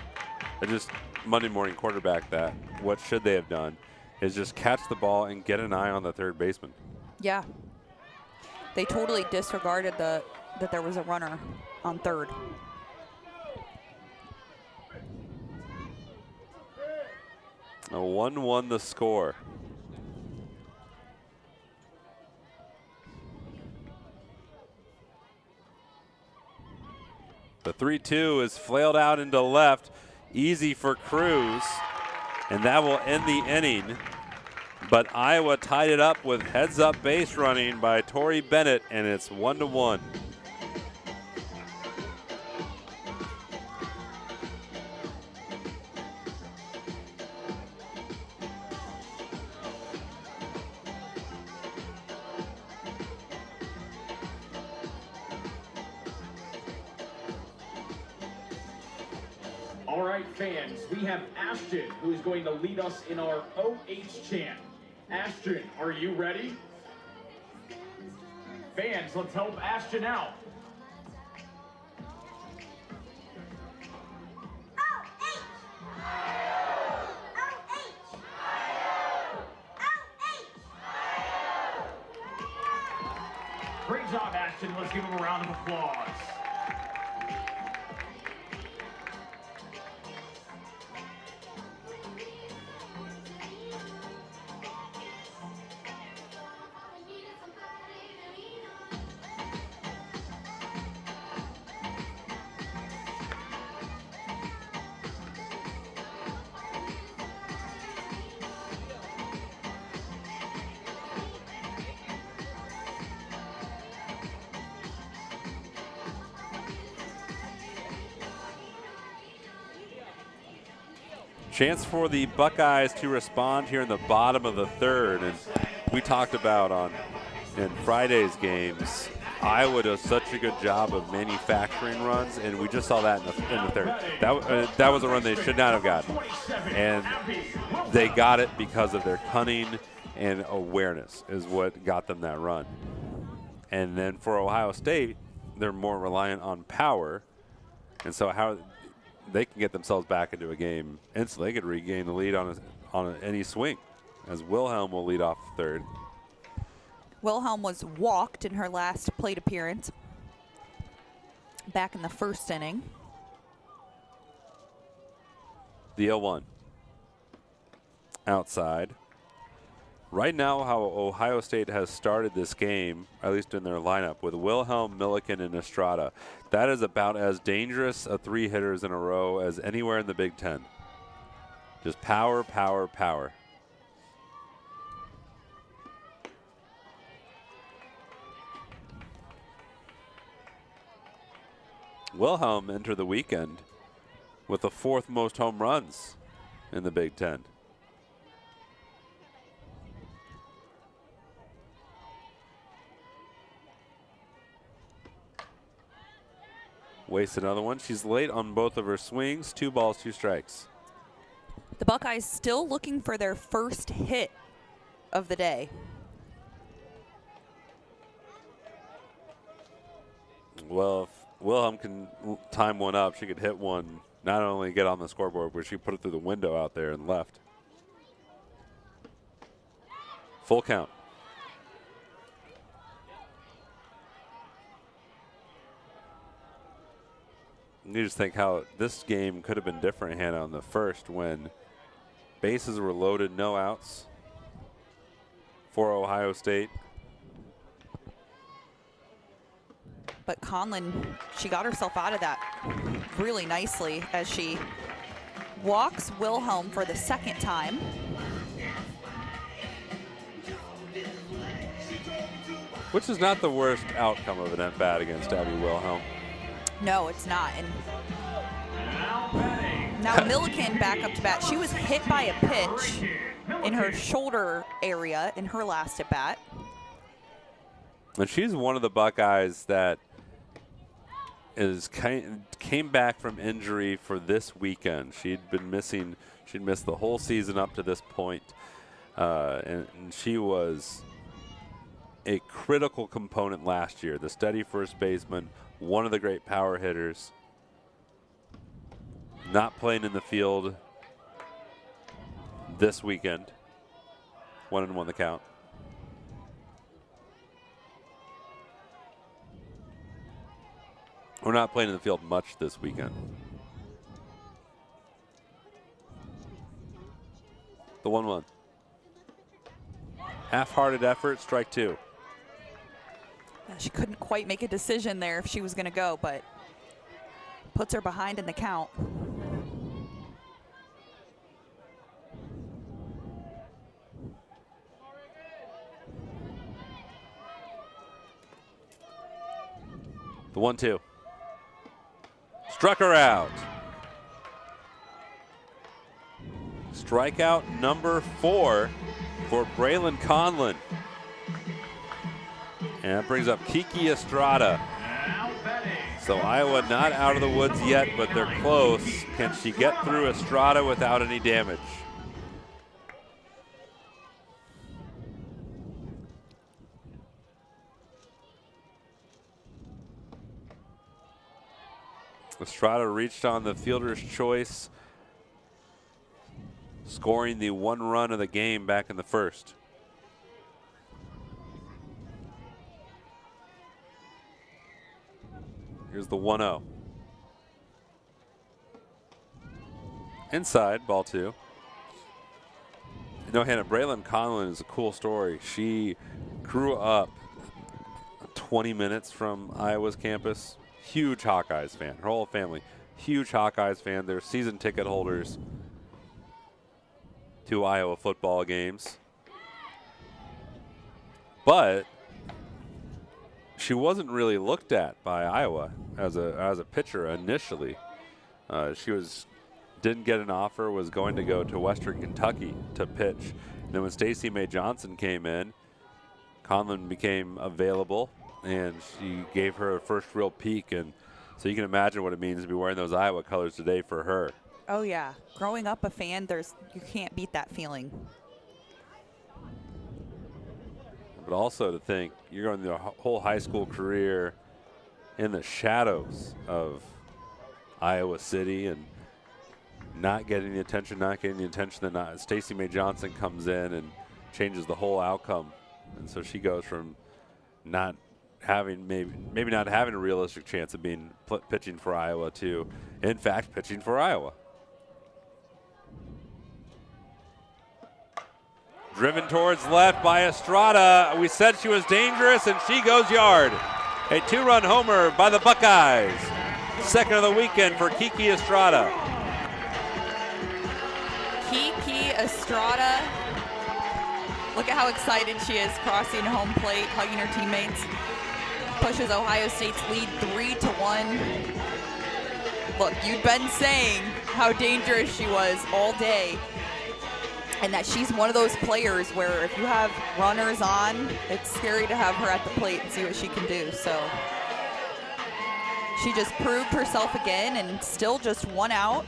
just Monday morning quarterback that, what should they have done is just catch the ball and get an eye on the third baseman. Yeah. They totally disregarded that there was a runner on third. A 1-1 the score. The 3-2 is flailed out into left. Easy for Cruz. And that will end the inning. But Iowa tied it up with heads-up base running by Tori Bennett, and it's 1-1. All right, fans, we have Ashton, who is going to lead us in our OH chant. Ashton, are you ready? Fans, let's help Ashton out. Great job, Ashton. Let's give him a round of applause. Chance for the Buckeyes to respond here in the bottom of the third. And we talked about in Friday's games, Iowa does such a good job of manufacturing runs, and we just saw that in the third. That was a run they should not have gotten. And they got it because of their cunning and awareness is what got them that run. And then for Ohio State, they're more reliant on power. And so how they can get themselves back into a game instantly. They could regain the lead on any swing, as Wilhelm will lead off the third. Wilhelm was walked in her last plate appearance back in the first inning. The 0-1. Outside. Right now, how Ohio State has started this game, at least in their lineup, with Wilhelm, Milliken, and Estrada, that is about as dangerous a 3 hitters in a row as anywhere in the Big Ten. Just power, power, power. Wilhelm entered the weekend with the 4th most home runs in the Big Ten. Wasted another one. She's late on both of her swings. 2 balls, 2 strikes. The Buckeyes still looking for their first hit of the day. Well, if Wilhelm can time one up, she could hit one, not only get on the scoreboard, but she put it through the window out there and left. Full count. You just think how this game could have been different, Hannah, on the first when Bases were loaded, no outs for Ohio State. But Conlon, she got herself out of that really nicely as she walks Wilhelm for the second time. Which is not the worst outcome of an at-bat against Abby Wilhelm. No, it's not. And now Milliken back up to bat. She was hit by a pitch in her shoulder area in her last at-bat. And she's one of the Buckeyes that came back from injury for this weekend. She'd missed the whole season up to this point. And she was a critical component last year. The steady first baseman, one of the great power hitters. Not playing in the field this weekend. 1-1 the count. We're not playing in the field much this weekend. The 1-1. Half-hearted effort, strike two. She couldn't quite make a decision there if she was going to go, but puts her behind in the count. The 1-2. Struck her out. Strikeout number 4 for Braylon Conlon. And that brings up Kiki Estrada. So Iowa not out of the woods yet, but they're close. Can she get through Estrada without any damage? Estrada reached on the fielder's choice, scoring the 1 run of the game back in the first. Here's the 1-0. Inside, ball 2. You know, Hannah, Braylon Conlon is a cool story. She grew up 20 minutes from Iowa's campus. Huge Hawkeyes fan. Her whole family, huge Hawkeyes fan. They're season ticket holders to Iowa football games. But she wasn't really looked at by Iowa as a pitcher initially. She didn't get an offer, was going to go to Western Kentucky to pitch. And then when Stacey May Johnson came in, Conlon became available, and she gave her a first real peek. And so you can imagine what it means to be wearing those Iowa colors today for her. Oh yeah, growing up a fan, you can't beat that feeling. But also to think you're going through a whole high school career in the shadows of Iowa City and not getting the attention, that Stacey May Johnson comes in and changes the whole outcome. And so she goes from not having maybe not having a realistic chance of being pitching for Iowa to, in fact, pitching for Iowa. Driven towards left by Estrada. We said she was dangerous, and she goes yard. A 2-run homer by the Buckeyes. Second of the weekend for Kiki Estrada. Kiki Estrada. Look at how excited she is crossing home plate, hugging her teammates. Pushes Ohio State's lead 3-1. Look, you'd been saying how dangerous she was all day. And that she's one of those players where if you have runners on, it's scary to have her at the plate and see what she can do. So she just proved herself again and still just 1 out.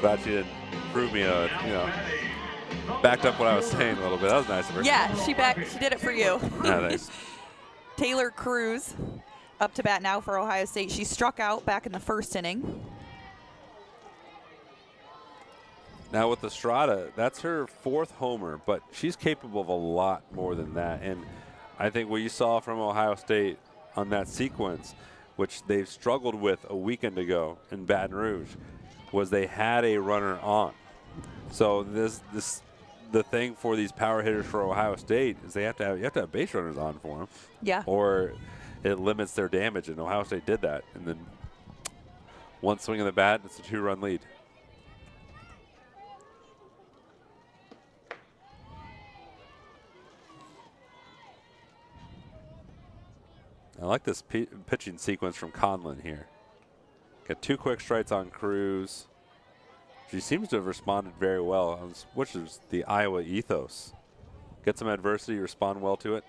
Glad she didn't prove me, backed up what I was saying a little bit. That was nice of her. Yeah, she did it for you. Yeah, nice. Taylor Cruz up to bat now for Ohio State. She struck out back in the first inning. Now with Estrada, that's her 4th homer, but she's capable of a lot more than that. And I think what you saw from Ohio State on that sequence, which they've struggled with a weekend ago in Baton Rouge, was they had a runner on. So the thing for these power hitters for Ohio State is you have to have base runners on for them. Yeah. Or it limits their damage, and Ohio State did that. And then one swing of the bat, it's a 2-run lead. I like this pitching sequence from Conlon here. Got 2 quick strikes on Cruz. She seems to have responded very well, which is the Iowa ethos. Get some adversity, respond well to it.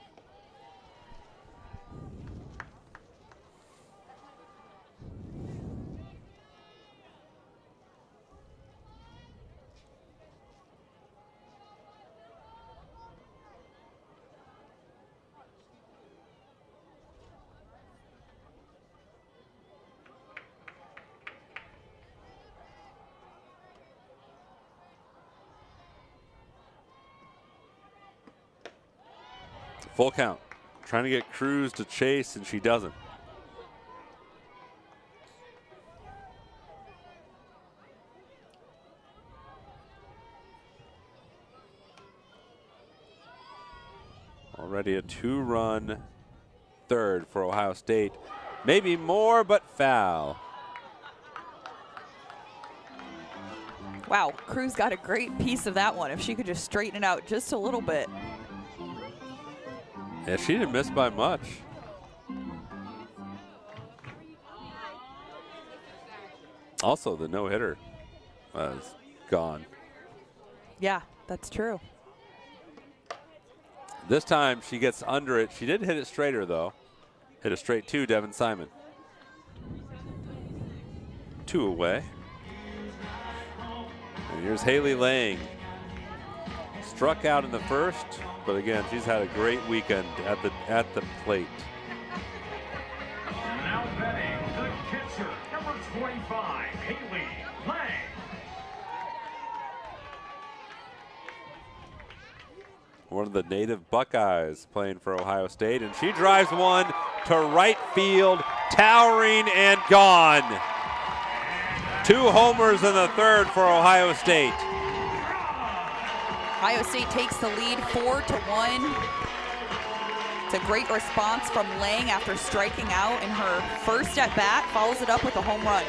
Full count. Trying to get Cruz to chase, and she doesn't. Already a 2-run third for Ohio State. Maybe more, but foul. Wow, Cruz got a great piece of that one. If she could just straighten it out just a little bit. Yeah, she didn't miss by much. Also, the no-hitter was gone. Yeah, that's true. This time she gets under it. She did hit it straighter, though. Hit a straight 2, Devin Simon. 2 away. And here's Haley Lang. Struck out in the first, but again, she's had a great weekend at the plate. Now betting the catcher, number 25, Haley Lang. One of the native Buckeyes playing for Ohio State, and she drives one to right field, towering and gone. 2 homers in the third for Ohio State. Ohio State takes the lead 4-1. It's a great response from Lang after striking out in her first at bat, follows it up with a home run.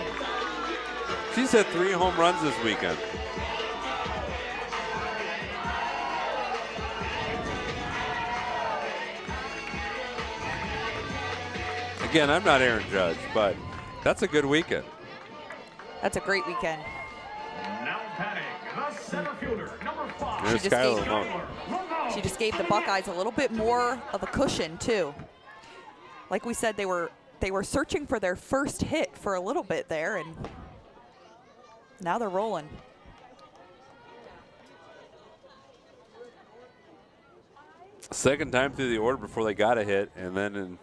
She's hit 3 home runs this weekend. Again, I'm not Aaron Judge, but that's a good weekend. That's a great weekend. Now batting the center fielder, number 5. There's Skylar Lamone. She just gave the Buckeyes a little bit more of a cushion too. Like we said, they were searching for their first hit for a little bit there, and now they're rolling. Second time through the order before they got a hit, and then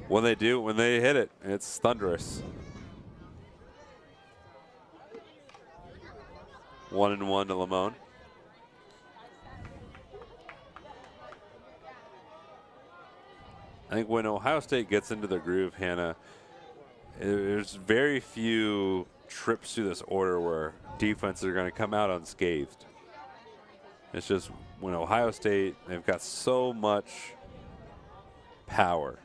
when they hit it, it's thunderous. 1-1 to Lamone. I think when Ohio State gets into the groove, Hannah, there's very few trips through this order where defenses are going to come out unscathed. It's just when Ohio State, they've got so much power.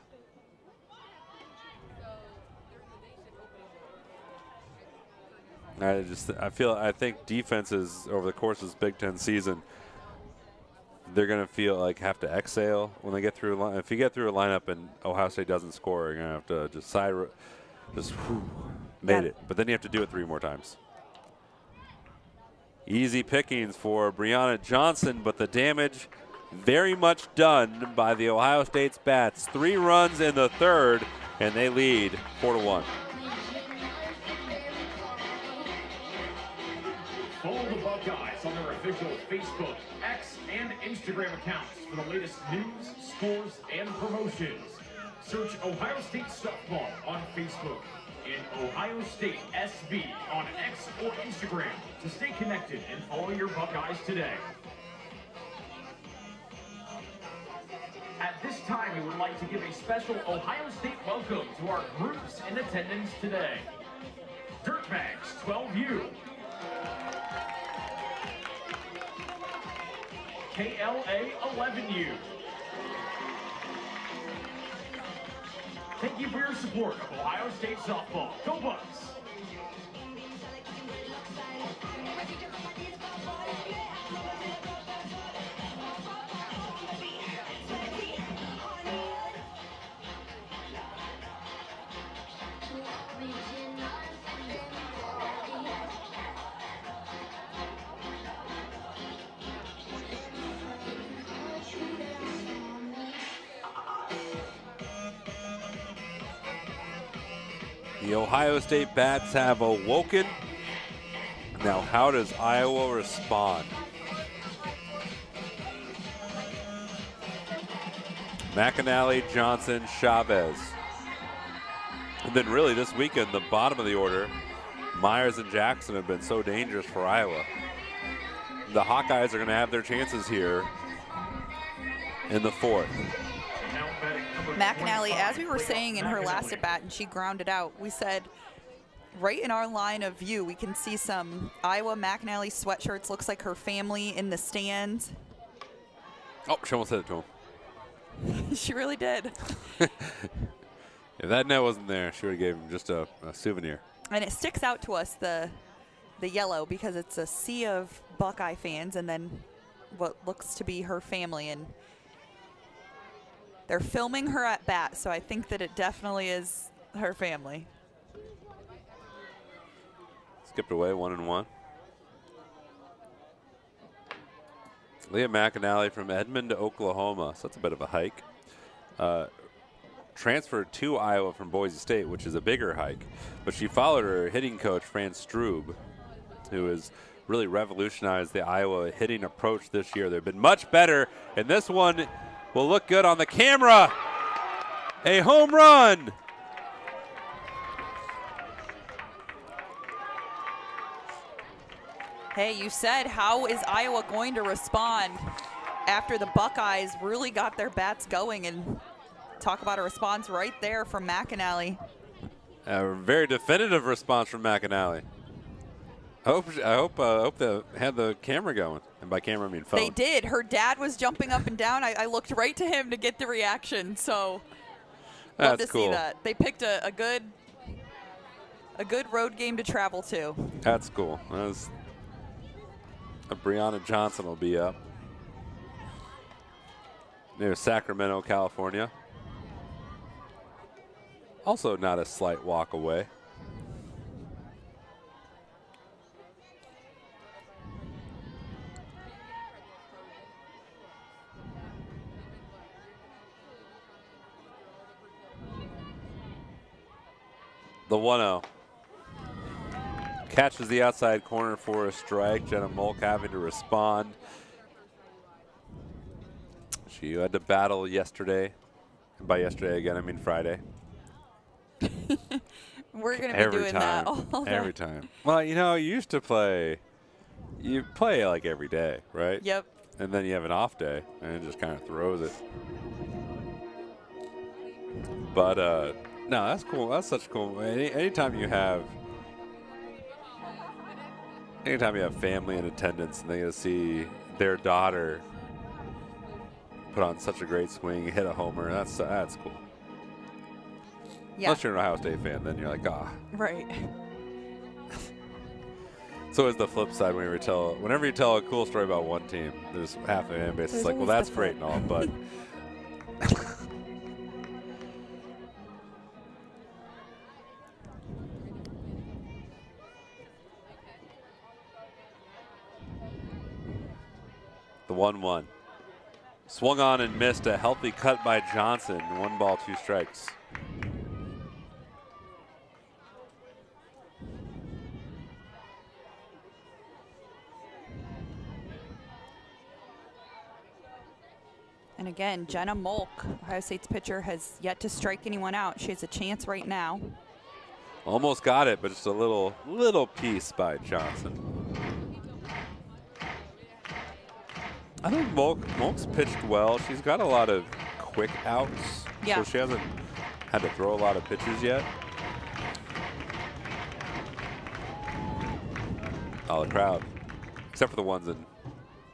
I think defenses over the course of this Big Ten season, they're going to have to exhale when they get through a line. If you get through a lineup and Ohio State doesn't score, you're going to have to just sigh, made it. But then you have to do it 3 more times. Easy pickings for Brianna Johnson, but the damage very much done by the Ohio State's bats. 3 runs in the third, and they lead 4-1. Follow the Buckeyes on their official Facebook, X, and Instagram accounts for the latest news, scores, and promotions. Search Ohio State Softball on Facebook and Ohio State SB on X or Instagram to stay connected and follow your Buckeyes today. At this time, we would like to give a special Ohio State welcome to our groups in attendance today. Dirtbags 12U. KLA 11U. Thank you for your support of Ohio State softball. Go Bucks! The Ohio State bats have awoken. Now, how does Iowa respond? McAnally, Johnson, Chavez. And then really this weekend, the bottom of the order, Myers and Jackson have been so dangerous for Iowa. The Hawkeyes are going to have their chances here in the fourth. McAnally, as we were saying in her last at bat, and she grounded out, we said right in our line of view, we can see some Iowa McAnally sweatshirts. Looks like her family in the stands. Oh, she almost hit it to him. She really did. If that net wasn't there, she would have gave him just a souvenir. And it sticks out to us, the yellow, because it's a sea of Buckeye fans and then what looks to be her family. And they're filming her at bat, so I think that it definitely is her family. Skipped away, 1-1. Leah McAnally from Edmond to Oklahoma, so that's a bit of a hike. Transferred to Iowa from Boise State, which is a bigger hike, but she followed her hitting coach, Fran Strube, who has really revolutionized the Iowa hitting approach this year. They've been much better, and this one will look good on the camera. A home run. Hey, you said, how is Iowa going to respond after the Buckeyes really got their bats going? And talk about a response right there from McAnally. A very definitive response from McAnally. I hope they had the camera going. And by camera, I mean phone. They did. Her dad was jumping up and down. I looked right to him to get the reaction. So love to cool. see that. They picked a good road game to travel to. That's cool. Brianna Johnson will be up. Near Sacramento, California. Also not a slight walk away. The 1-0. Catches the outside corner for a strike. Jenna Molk having to respond. She had to battle yesterday. And by yesterday, again, I mean Friday. We're going to be doing that all day. Every time. Well, you know, you play like every day, right? Yep. And then you have an off day, and it just kind of throws it. But, no, that's cool. That's such cool. Anytime you have family in attendance and they get to see their daughter put on such a great swing, hit a homer, that's cool. Yeah. Unless you're an Ohio State fan, then you're like, Right. So is the flip side whenever you tell a cool story about one team, there's half the fan base. It's like, well, that's great and all, but the 1-1. Swung on and missed. A healthy cut by Johnson. 1 ball, 2 strikes. And again, Jenna Molk, Ohio State's pitcher, has yet to strike anyone out. She has a chance right now. Almost got it, but just a little piece by Johnson. I think Molk's pitched well. She's got a lot of quick outs, yeah. So she hasn't had to throw a lot of pitches yet. Oh, the crowd, except for the ones in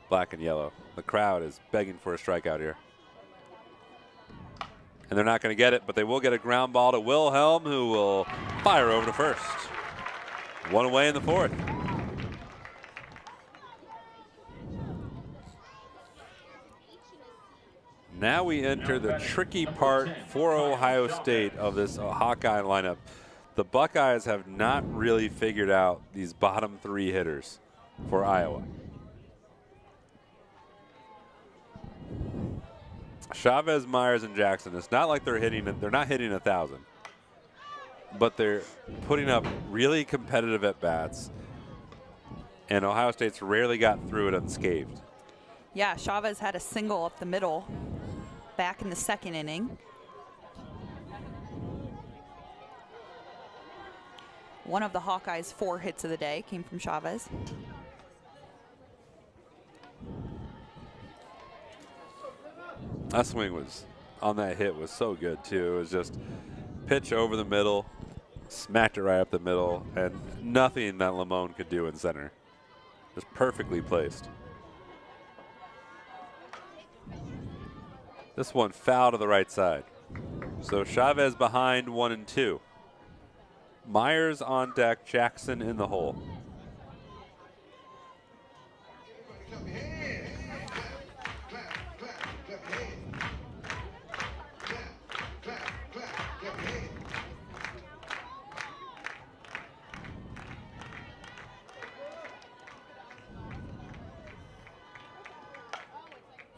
black and yellow. The crowd is begging for a strikeout here. And they're not going to get it, but they will get a ground ball to Wilhelm, who will fire over to first. One away in the fourth. Now we enter the tricky part for Ohio State of this Hawkeye lineup. The Buckeyes have not really figured out these bottom three hitters for Iowa. Chavez, Myers, and Jackson. It's not like they're not hitting 1,000, but they're putting up really competitive at bats. And Ohio State's rarely got through it unscathed. Yeah, Chavez had a single up the middle back in the second inning. One of the Hawkeyes' 4 hits of the day came from Chavez. That swing was on that hit was so good too. It was just pitch over the middle, smacked it right up the middle, and nothing that Limon could do in center. Just perfectly placed. This one foul to the right side. So Chavez behind 1 and 2. Myers on deck, Jackson in the hole.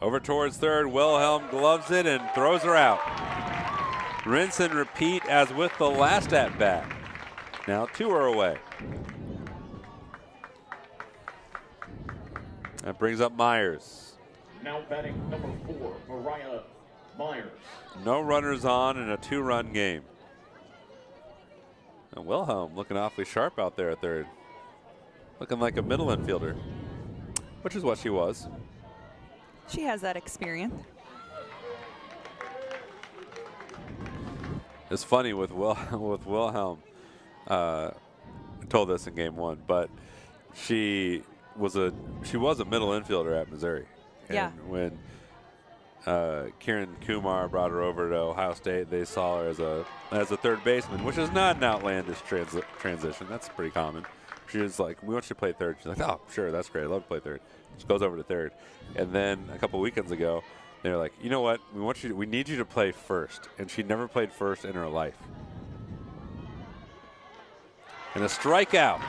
Over towards third, Wilhelm gloves it and throws her out. Rinse and repeat as with the last at bat. Now 2 are away. That brings up Myers. Now batting number 4, Mariah Myers. No runners on in a 2-run game. And Wilhelm looking awfully sharp out there at third. Looking like a middle infielder, which is what she was. She has that experience. It's funny with Wilhelm. I told this in game 1, but she was a middle infielder at Missouri. And yeah. When Kieran Kumar brought her over to Ohio State, they saw her as a third baseman, which is not an outlandish transition. That's pretty common. She was like, "We want you to play third." She's like, "Oh, sure, that's great. I love to play third." She goes over to third, and then a couple weekends ago, they're like, "You know what? We need you to play first." And she never played first in her life. And a strikeout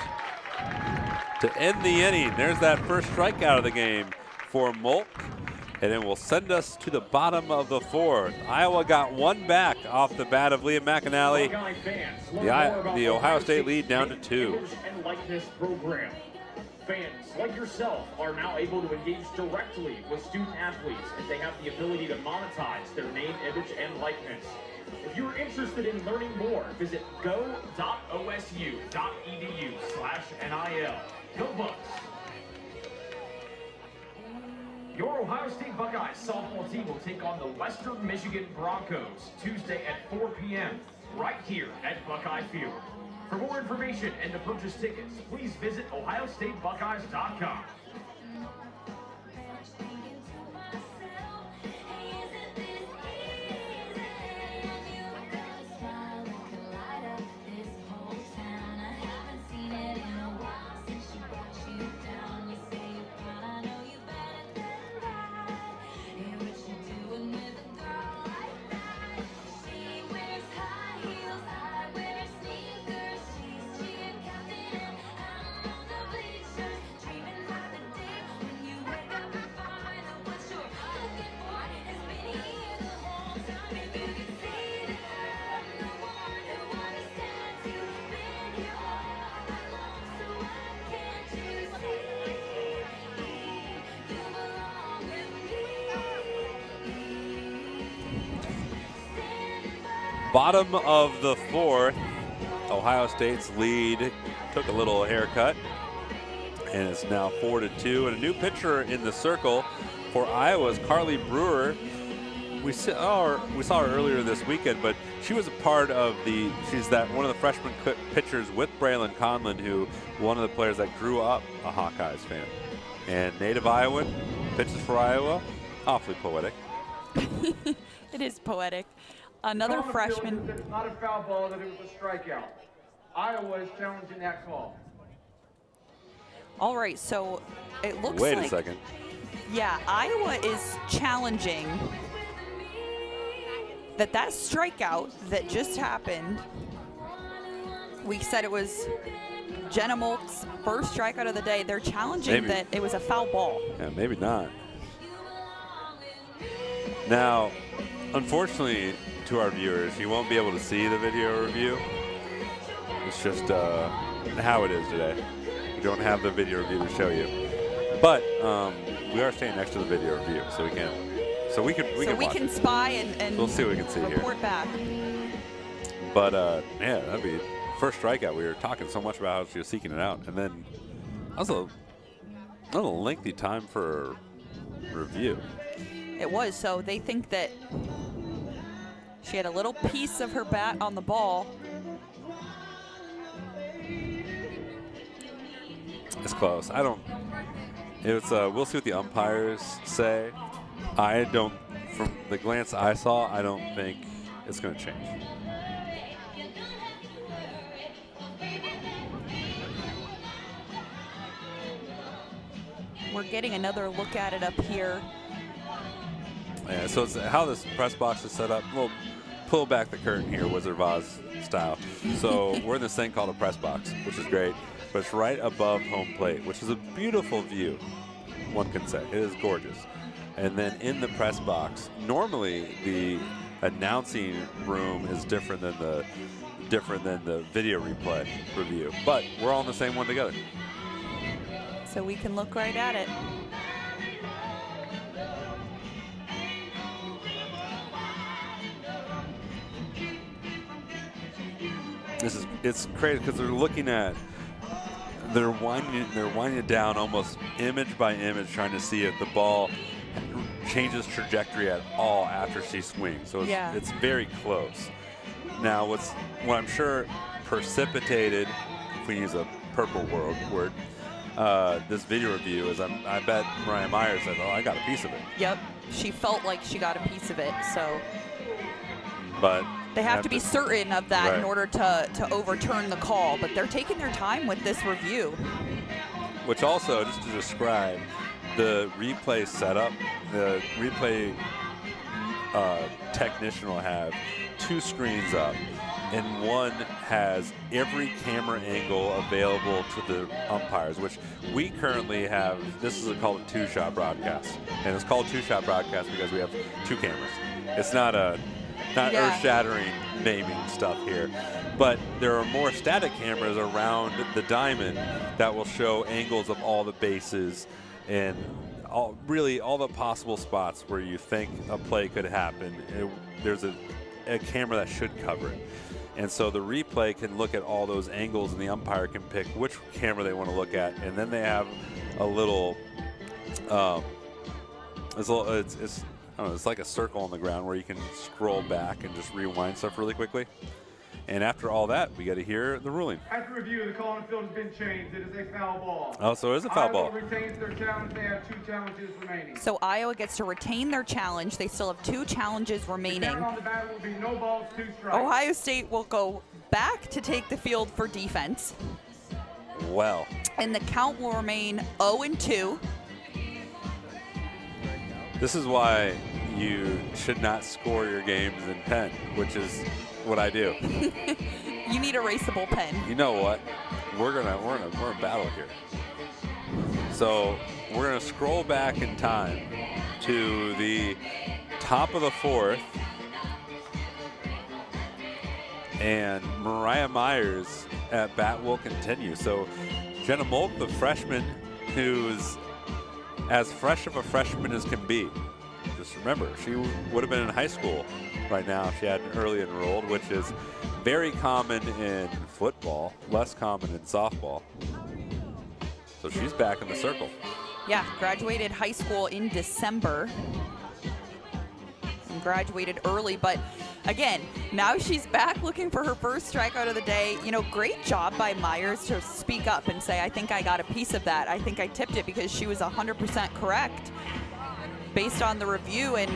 to end the inning. There's that first strikeout of the game for Molk, and it will send us to the bottom of the fourth. Iowa got 1 back off the bat of Liam McAnally. The Ohio State lead down to 2. And likeness program. Fans like yourself are now able to engage directly with student athletes if they have the ability to monetize their name, image, and likeness. If you're interested in learning more, visit go.osu.edu/NIL. Go Bucks! Your Ohio State Buckeyes softball team will take on the Western Michigan Broncos Tuesday at 4 p.m. right here at Buckeye Field. For more information and to purchase tickets, please visit ohiostatebuckeyes.com. Bottom of the fourth, Ohio State's lead took a little haircut, and it's now 4-2. And a new pitcher in the circle for Iowa's Carly Brewer. we saw her earlier this weekend, but she was a part of she's one of the freshman pitchers with Braylon Conlon, who one of the players that grew up a Hawkeyes fan. And native Iowan, pitches for Iowa, awfully poetic. It is poetic. Another freshman. It's not a foul ball, that it was a strikeout. Iowa is challenging that call. All right, so it looks Wait like. a second. Yeah, Iowa is challenging that strikeout that just happened. We said it was Jenna Molk's first strikeout of the day. They're challenging that it was a foul ball. Yeah, maybe not. Now, unfortunately, to our viewers, you won't be able to see the video review. It's just how it is today. We don't have the video review to show you, but we are staying next to the video review, so we can spy and we'll see what we can see report here. back. But yeah, that'd be first strikeout. We were talking so much about how she was seeking it out, and then that was a lengthy time for review. It was. So they think that she had a little piece of her bat on the ball. It's close. We'll see what the umpires say. From the glance I saw, I don't think it's going to change. We're getting another look at it up here. Yeah, so it's how this press box is set up. We'll pull back the curtain here, Wizard of Oz style. So we're in this thing called a press box, which is great. But it's right above home plate, which is a beautiful view, one can say. It is gorgeous. And then in the press box, normally the announcing room is different than the video replay review. But we're all in the same one together. So we can look right at it. It's crazy because they're winding it down almost image by image, trying to see if the ball changes trajectory at all after she swings. So it's very close. Now, what I'm sure precipitated, if we use a purple word, this video review is I bet Mariah Myers said, "Oh, I got a piece of it." Yep, she felt like she got a piece of it. So, but they have to be certain of that in right. order to overturn the call. But they're taking their time with this review. Which also, just to describe the replay setup, the replay technician will have two screens up, and one has every camera angle available to the umpires, which we currently have. This is called a two-shot broadcast, and it's called two-shot broadcast because we have two cameras. It's not earth-shattering naming stuff here, but there are more static cameras around the diamond that will show angles of all the bases and all the possible spots where you think a play could happen. There's a camera that should cover it. And so the replay can look at all those angles, and the umpire can pick which camera they want to look at. And then they have a little, it's like a circle on the ground where you can scroll back and just rewind stuff really quickly. And after all that, we got to hear the ruling. After review, the call on the field has been changed. It is a foul ball. Oh, so it is a foul ball. Iowa retains their challenge. They have two challenges remaining. So Iowa gets to retain their challenge. They still have two challenges remaining. On the bat will be no balls, two strikes. Ohio State will go back to take the field for defense. Well. And the count will remain 0-2. This is why you should not score your games in pen, which is what I do. You need a erasable pen. You know what? We're in battle here. So we're gonna scroll back in time to the top of the fourth, and Mariah Myers at bat will continue. So Jenna Molk, the freshman, who's as fresh of a freshman as can be. Just remember, she would have been in high school right now if she hadn't early enrolled, which is very common in football, less common in softball. So she's back in the circle. Yeah, graduated high school in December. and graduated early. But again, now she's back looking for her first strikeout of the day. You know, great job by Myers to speak up and say, I think I got a piece of that. I think I tipped it, because she was 100% correct based on the review, and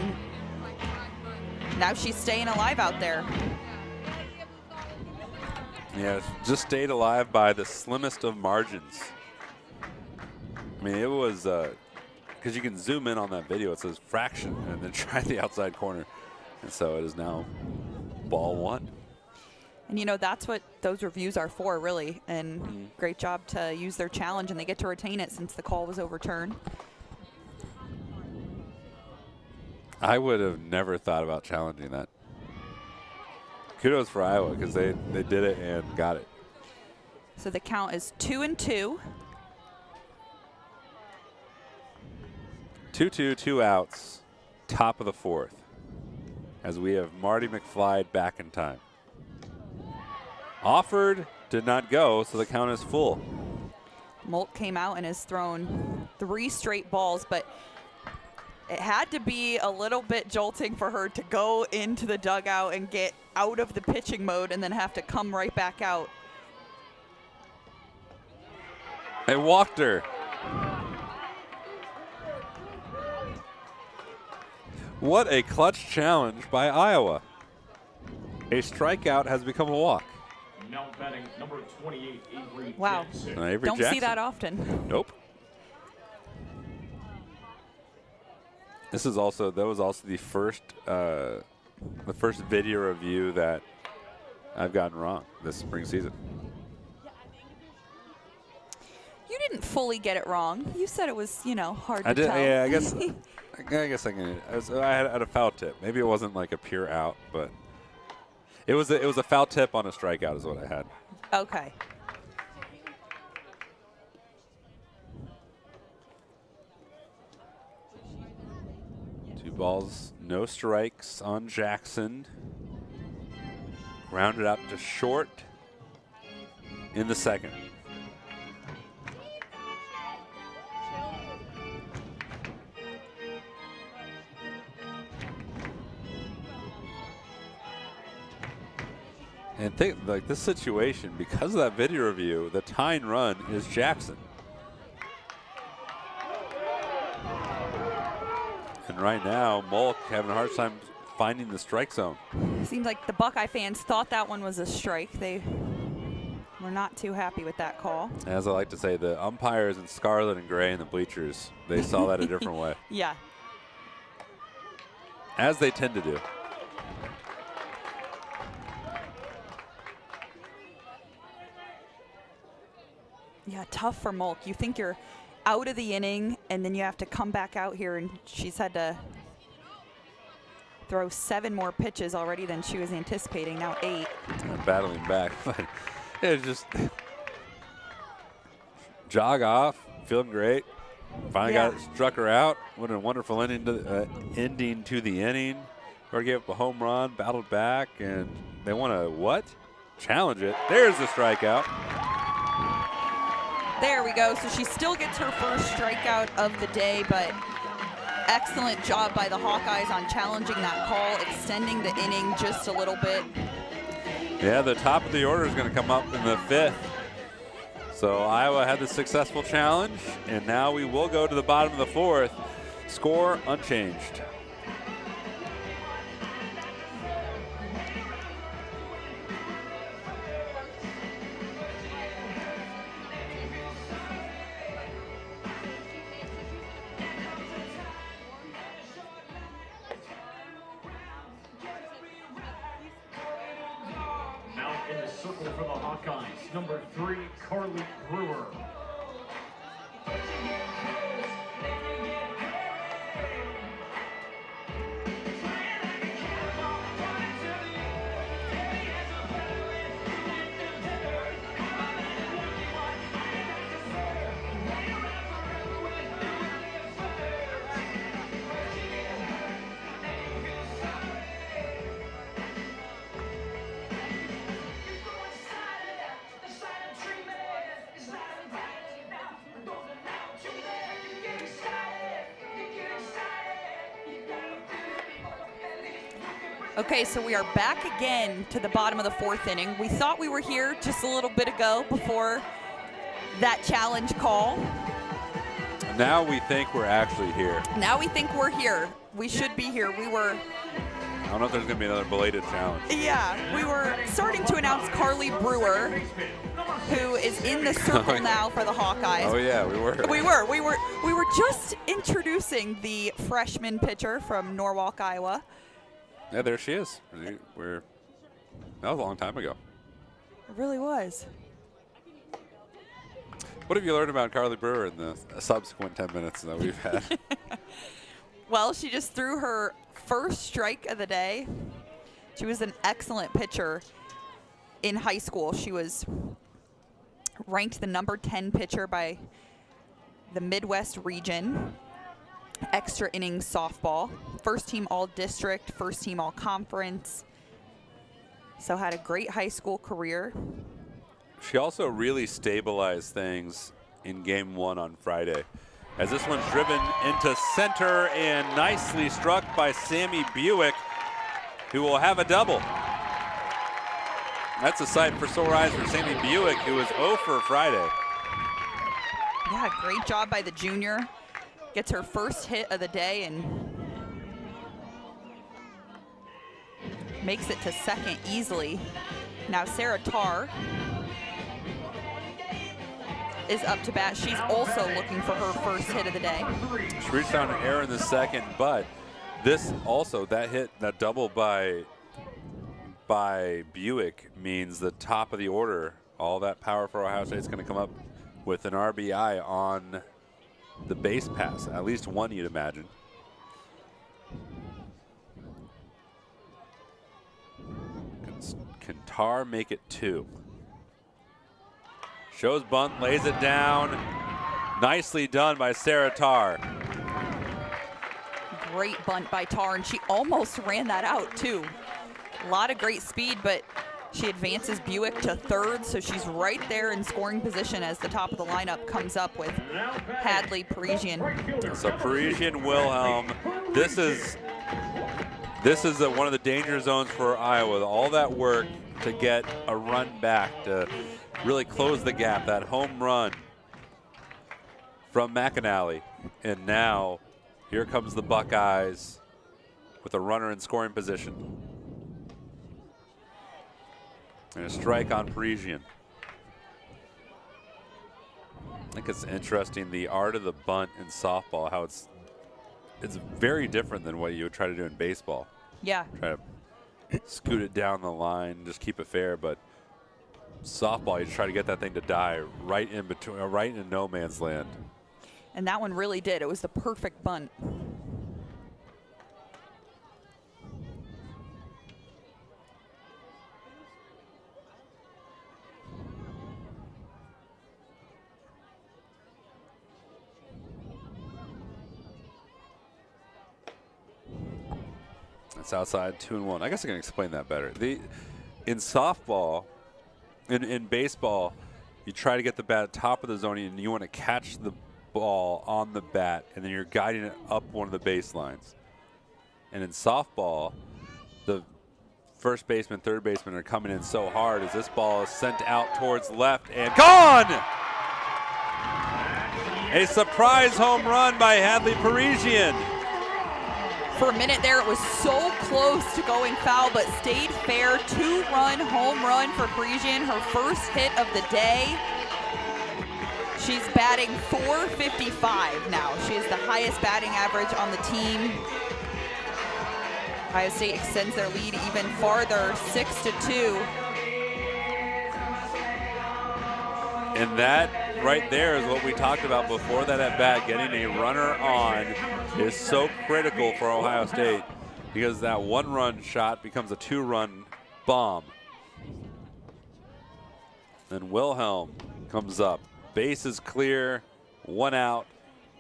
now she's staying alive out there. Yeah, just stayed alive by the slimmest of margins. I mean, it was, because you can zoom in on that video, it says fraction, and then try the outside corner. And so it is now ball one. And, you know, that's what those reviews are for, really. And great job to use their challenge, and they get to retain it since the call was overturned. I would have never thought about challenging that. Kudos for Iowa, because they did it and got it. So the count is 2-2. 2-2, 2 outs, top of the fourth, as we have Marty McFly back in time. Offered, did not go, so the count is full. Molt came out and has thrown 3 straight balls, but it had to be a little bit jolting for her to go into the dugout and get out of the pitching mode and then have to come right back out. They walked her. What a clutch challenge by Iowa. A strikeout has become a walk. Now batting number 28, Avery Wow. Jackson. Avery Don't Jackson. see that often. Nope. That was also the first video review that I've gotten wrong this spring season. You didn't fully get it wrong. You said it was, you know, hard I to did. tell. Yeah, I guess I can. I had a foul tip. Maybe it wasn't like a pure out, but it was a foul tip on a strikeout is what I had. Okay. Two balls, no strikes on Jackson. Grounded out to short in the second. And think, like, this situation, because of that video review, the tying run is Jackson. And right now, Mulk having a hard time finding the strike zone. Seems like the Buckeye fans thought that one was a strike. They were not too happy with that call. As I like to say, the umpires in scarlet and gray in the bleachers, they saw that a different way. Yeah. As they tend to do. Yeah, tough for Mulk. You think you're out of the inning, and then you have to come back out here, and she's had to throw 7 more pitches already than she was anticipating, now 8. Battling back. But it's just jog off, feeling great. Finally struck her out. What a wonderful ending to the inning. Or gave up a home run, battled back, and they want to what? Challenge it. There's the strikeout. There we go. So she still gets her first strikeout of the day, but excellent job by the Hawkeyes on challenging that call, extending the inning just a little bit. Yeah, the top of the order is going to come up in the 5th. So Iowa had the successful challenge, and now we will go to the bottom of the 4th. Score unchanged. In the circle for the Hawkeyes, number 3, Carly Brewer. Okay, so we are back again to the bottom of the 4th inning. We thought we were here just a little bit ago before that challenge call. Now we think we're actually here. Now we think we're here. We should be here. We were... I don't know if there's going to be another belated challenge. Yeah, we were starting to announce Carly Brewer, who is in the circle now for the Hawkeyes. Oh yeah, we were. We were just introducing the freshman pitcher from Norwalk, Iowa. Yeah, there she is. That was a long time ago. It really was. What have you learned about Carly Brewer in the subsequent 10 minutes that we've had? Well, she just threw her first strike of the day. She was an excellent pitcher in high school. She was ranked the number 10 pitcher by the Midwest region. Extra innings softball. First team all district, first team all conference. So had a great high school career. She also really stabilized things in game 1 on Friday, as this one's driven into center and nicely struck by Sammy Buick, who will have a double. That's a sight for sore eyes for Sammy Buick, who was 0 for Friday. Yeah, great job by the junior. Gets her first hit of the day and makes it to second easily. Now Sarah Tarr is up to bat. She's also looking for her first hit of the day. She reached on an error in the second, but this also, that hit, that double by Buick means the top of the order, all that power for Ohio State is going to come up with an RBI on the base pass, at least one you'd imagine. Can Tarr make it 2? Shows bunt, lays it down. Nicely done by Sarah Tarr. Great bunt by Tarr, and she almost ran that out too. A lot of great speed, but she advances Buick to third, so she's right there in scoring position as the top of the lineup comes up with Hadley, Parisian. So Parisian, Wilhelm. This is one of the danger zones for Iowa. All that work to get a run back to really close the gap. That home run from McAnally, and now here comes the Buckeyes with a runner in scoring position. And a strike on Parisian. I think it's interesting, the art of the bunt in softball, how it's very different than what you would try to do in baseball. Yeah. Try to scoot it down the line, just keep it fair, but softball, you try to get that thing to die right in between, right in no man's land. And that one really did. It was the perfect bunt. It's outside 2-1. I guess I can explain that better. In softball, in baseball, you try to get the bat top of the zone and you want to catch the ball on the bat, and then you're guiding it up one of the baselines. And in softball, the first baseman, third baseman are coming in so hard as this ball is sent out towards left and gone! A surprise home run by Hadley Parisian. For a minute there, it was so close to going foul, but stayed fair. 2-run home run for Parisian, her first hit of the day. She's batting .455 now. She has the highest batting average on the team. Ohio State extends their lead even farther, 6-2. And that right there is what we talked about before that at bat. Getting a runner on is so critical for Ohio State, because that 1-run shot becomes a 2-run bomb. Then Wilhelm comes up. Base is clear, 1 out,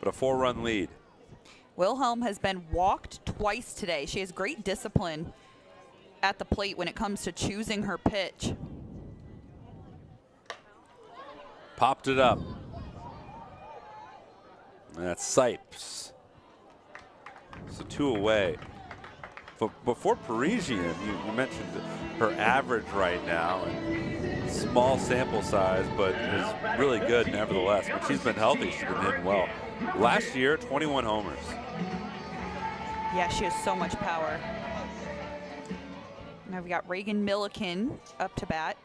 but a 4-run lead. Wilhelm has been walked twice today. She has great discipline at the plate when it comes to choosing her pitch. Popped it up. And that's Sipes. So 2 away. before Parisian, you mentioned her average right now, and small sample size, but is really good nevertheless. When she's been healthy, she's been hitting well. Last year, 21 homers. Yeah, she has so much power. Now we got Reagan Milliken up to bat.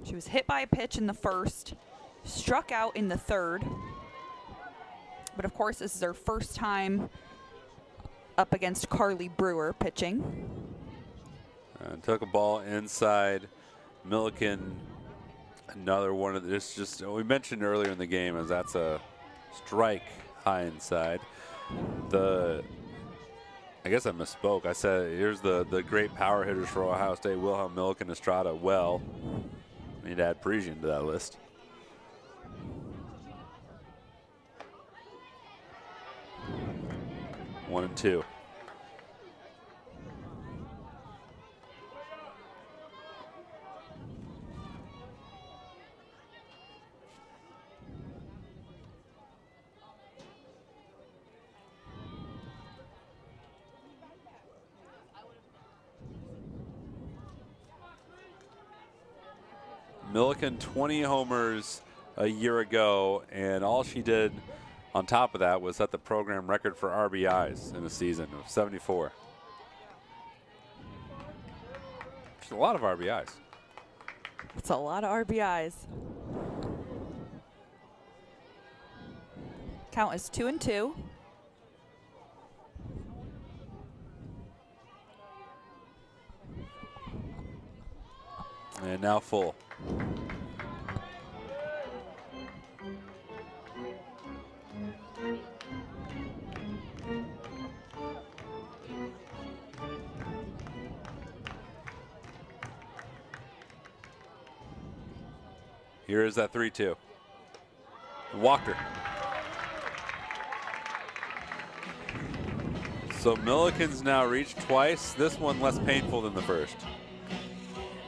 She was hit by a pitch in the first, struck out in the third. But of course, this is her first time up against Carly Brewer pitching. Took a ball inside. Milliken, another one of this. Just we mentioned earlier in the game, as that's a strike high inside. I guess I misspoke. I said here's the great power hitters for Ohio State: Wilhelm, Milliken, Estrada. Well, we need to add Parisian to that list. One and two. Milliken 20 homers a year ago, and all she did on top of that was set the program record for RBIs in a season of 74. It's a lot of RBIs. It's a lot of RBIs. Count is 2-2. And now full. Here is that 3-2. Walked her. So Milliken's now reached twice. This one less painful than the first.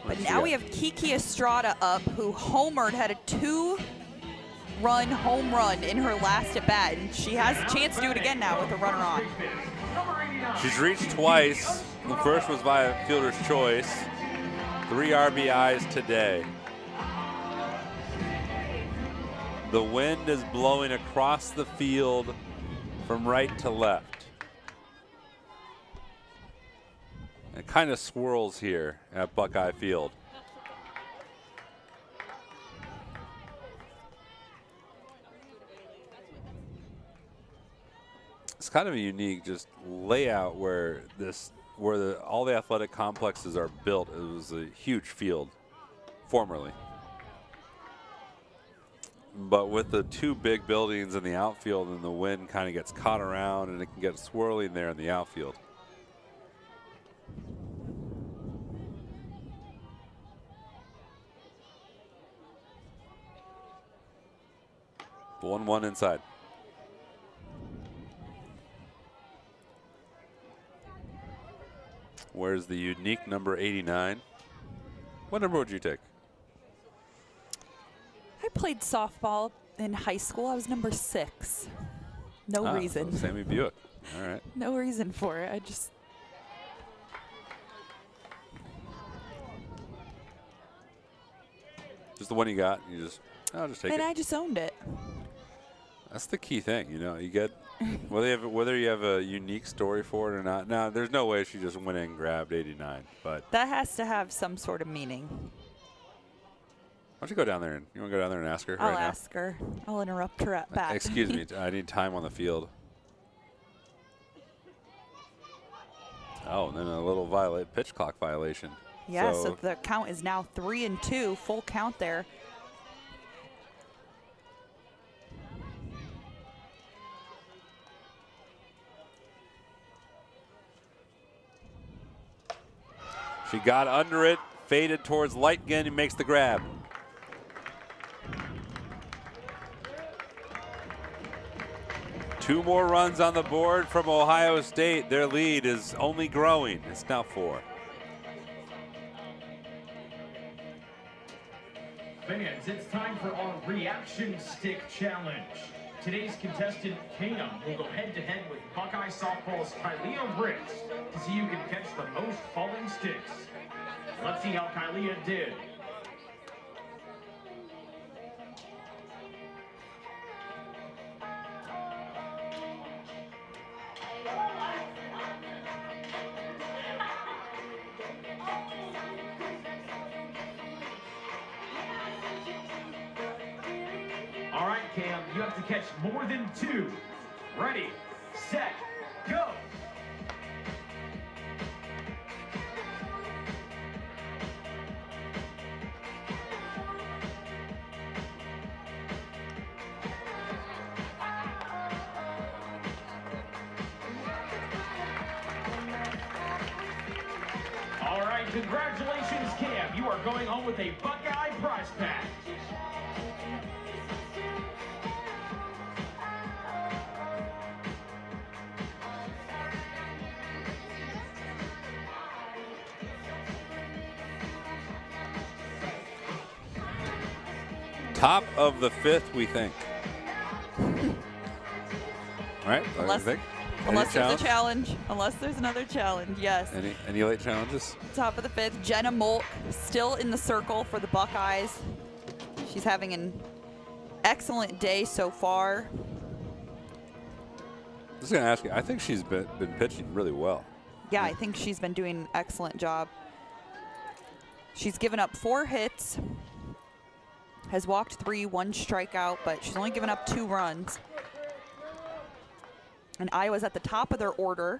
But now we have Kiki Estrada up, who homered, had a 2-run home run in her last at bat, and she has a chance to do it again now with a runner on. She's reached twice. The first was via fielder's choice. 3 RBIs today. The wind is blowing across the field from right to left. It kind of swirls here at Buckeye Field. It's kind of a unique just layout where all the athletic complexes are built. It was a huge field formerly. But with the 2 big buildings in the outfield, and the wind kind of gets caught around, and it can get swirling there in the outfield. The 1-1 inside. Where's the unique number 89? What number would you take? I played softball in high school. I was number 6. No reason. So Sammy Buick. All right. No reason for it. I just. Just the one you got. I'll just take it. And I just owned it. That's the key thing, you know. You get whether you have a unique story for it or not. Now, there's no way she just went in and grabbed 89, but That has to have some sort of meaning. why don't you go down there and you want to go down there and ask her I'll right ask her. I'll interrupt her at bat. Excuse me, I need time on the field. Oh, and then a little pitch clock violation. Yeah, so the count is now 3-2, full count there. She got under it, faded towards Lightgen, and makes the grab. Two more runs on the board from Ohio State. Their lead is only growing. It's now 4. Fans, it's time for our reaction stick challenge. Today's contestant, Cam, will go head-to-head with Buckeye Softball's Kylia Briggs to see who can catch the most falling sticks. Let's see how Kylia did. All right, Cam, you have to catch more than 2. Ready, set, go. All right, congratulations, Cam. You are going home with a Buckeye prize pack. Top of the 5th, we think. Right? Unless there's a challenge. Unless there's another challenge, yes. Any late challenges? Top of the 5th, Jenna Molk still in the circle for the Buckeyes. She's having an excellent day so far. I was going to ask you, I think she's been pitching really well. Yeah, I think she's been doing an excellent job. She's given up 4 hits, has walked 3, 1 strikeout, but she's only given up 2 runs. And Iowa's at the top of their order.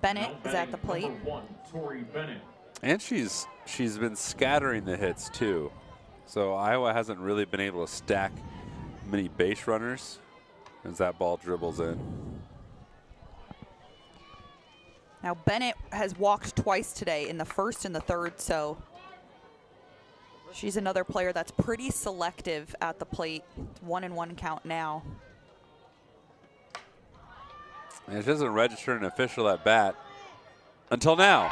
Bennett is at the plate. Number 1, Tori Bennett. And she's been scattering the hits too. So Iowa hasn't really been able to stack many base runners as that ball dribbles in. Now Bennett has walked twice today, in the 1st and the 3rd, so she's another player that's pretty selective at the plate. 1-1 count now. And she doesn't register an official at bat until now.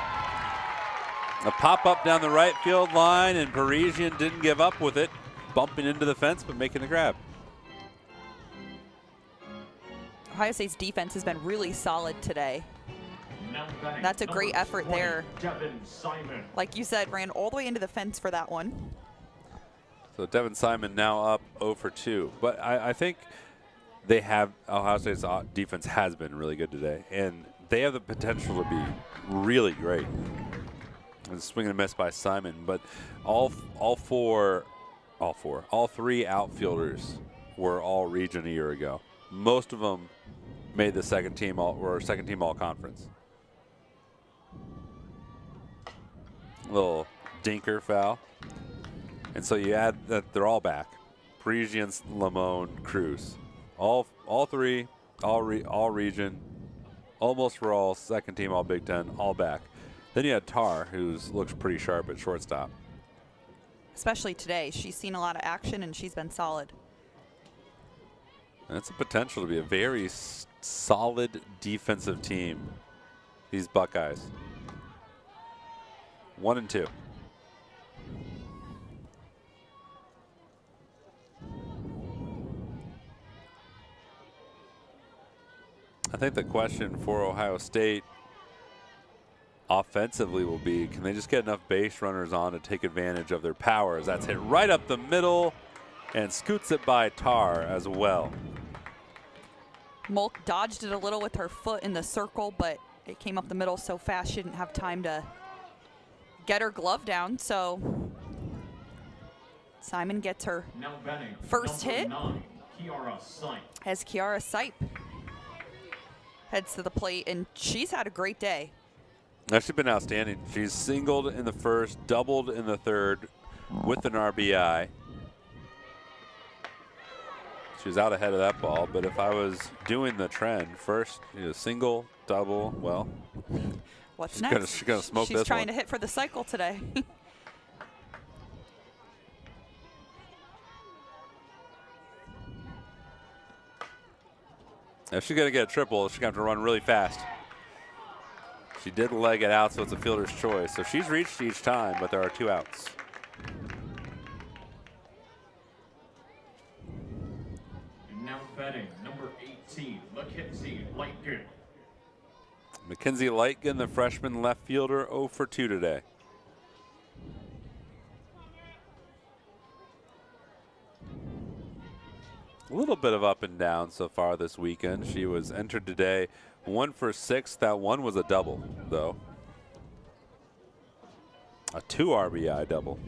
A pop-up down the right field line, and Parisian didn't give up with it, bumping into the fence but making the grab. Ohio State's defense has been really solid today. That's a great effort there. Devin Simon. Like you said, ran all the way into the fence for that one. So Devin Simon now up 0 for 2. But I think they have, Ohio State's defense has been really good today, and they have the potential to be really great. And swing and a miss by Simon, but all 3 outfielders were all region a year ago. Most of them made the second team all conference. Little dinker foul. And so you add that they're all back. Parisian, Lamone, Cruz. All 3, all region, almost were all second team, all Big Ten, all back. Then you had Tar, who looks pretty sharp at shortstop. Especially today. She's seen a lot of action, and she's been solid. And it's a potential to be a very solid defensive team, these Buckeyes. 1-2. I think the question for Ohio State offensively will be, can they just get enough base runners on to take advantage of their powers? That's hit right up the middle and scoots it by Tar as well. Molk dodged it a little with her foot in the circle, but it came up the middle so fast she didn't have time to get her glove down. So Simon gets her first hit. 9, Kiara Sipe. As Kiara Sipe heads to the plate, and she's had a great day. No, she's been outstanding. She's singled in the 1st, doubled in the 3rd with an RBI. She was out ahead of that ball, but if I was doing the trend, first single, double, well, what's she's next? She's gonna smoke this one. She's trying to hit for the cycle today. If she's going to get a triple, she's going to have to run really fast. She did leg it out, so it's a fielder's choice. So she's reached each time, but there are 2 outs. Mackenzie Lightgen, the freshman left fielder, 0 for 2 today. A little bit of up and down so far this weekend. She was entered today 1 for 6. That one was a double, though. A 2 RBI double.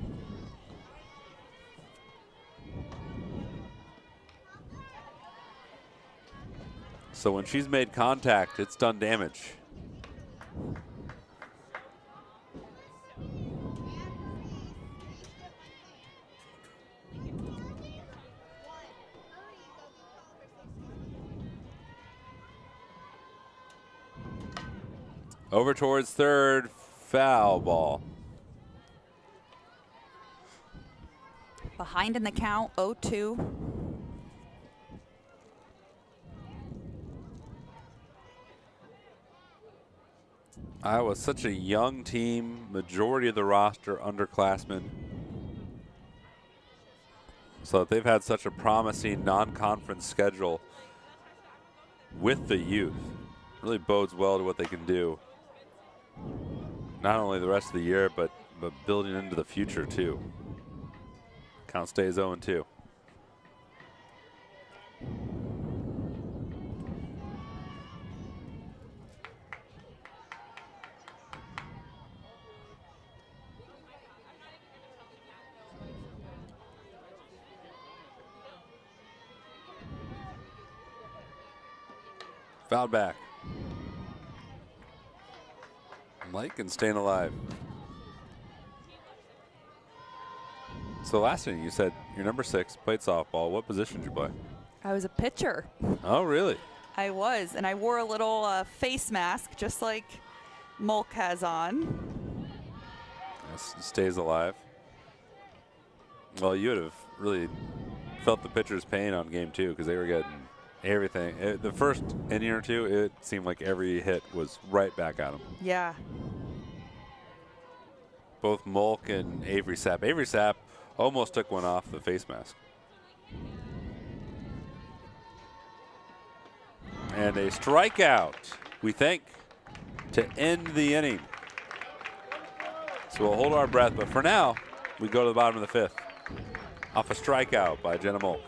So when she's made contact, it's done damage. Over towards third, foul ball. Behind in the count, 0-2. Iowa's such a young team, majority of the roster underclassmen. So they've had such a promising non-conference schedule with the youth. Really bodes well to what they can do. Not only the rest of the year, but building into the future too. Count stays 0-2. Fouled back. Lightgen staying alive. So last inning you said you're number 6, played softball. What position did you play? I was a pitcher. Oh, really? I was, and I wore a little face mask, just like Mulk has on. Yes, stays alive. Well, you would have really felt the pitcher's pain on game 2 because they were getting everything. The first inning or two, it seemed like every hit was right back at them. Yeah. Both Mulk and Avery Sapp. Avery Sapp almost took one off the face mask. And a strikeout, we think, to end the inning. So we'll hold our breath, but for now, we go to the bottom of the 5th. Off a strikeout by Jenna Mulk.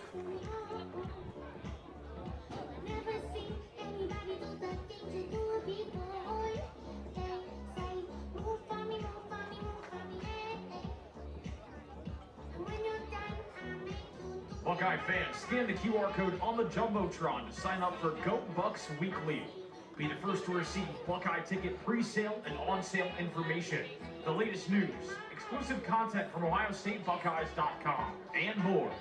Buckeye fans, scan the QR code on the Jumbotron to sign up for Go Bucks Weekly. Be the first to receive Buckeye ticket pre-sale and on-sale information, the latest news, exclusive content from OhioStateBuckeyes.com, and more.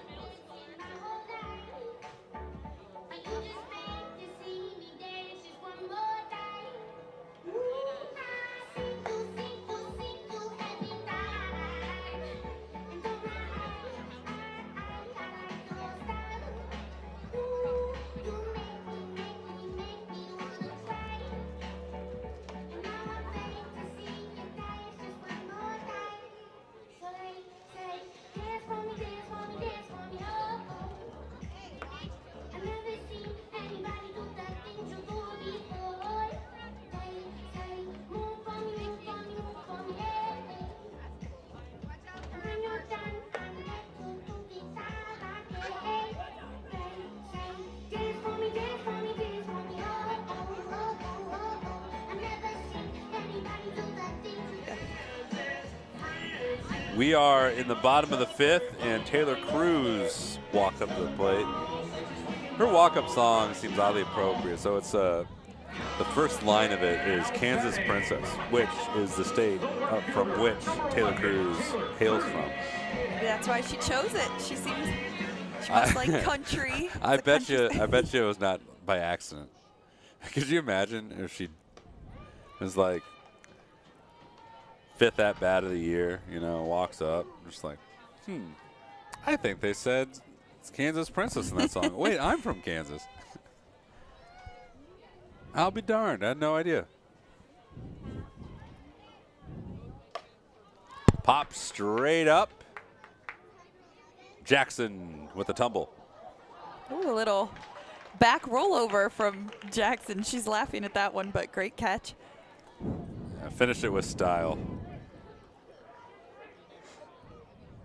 We are in the bottom of the 5th, and Taylor Cruz walked up to the plate. Her walk-up song seems oddly appropriate. So it's the first line of it is Kansas Princess, which is the state from which Taylor Cruz hails from. Maybe that's why she chose it. She must like country. I bet you it was not by accident. Could you imagine if she was like 5th at bat of the year, you know, walks up, just like, I think they said it's Kansas Princess in that song. Wait, I'm from Kansas. I'll be darned. I had no idea. Pop straight up. Jackson with a tumble. Ooh, a little back rollover from Jackson. She's laughing at that one, but great catch. I finished it with style.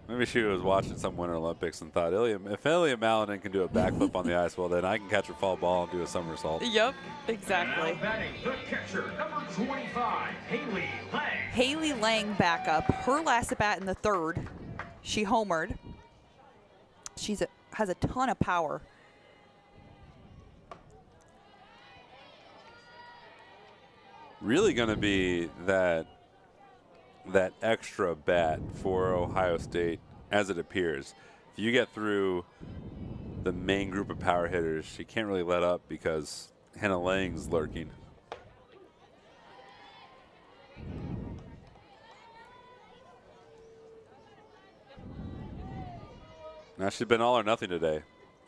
Maybe she was watching some Winter Olympics and thought, if Ilya Malinin can do a backflip on the ice, well, then I can catch a foul ball and do a somersault. Yep, exactly. Now batting the catcher, number 25, Haley Lang. Haley Lang back up. Her last at bat in the third, she homered. She has a ton of power. Really going to be that extra bat for Ohio State as it appears. If you get through the main group of power hitters, she can't really let up because Hannah Lang's lurking. Now she's been all or nothing today.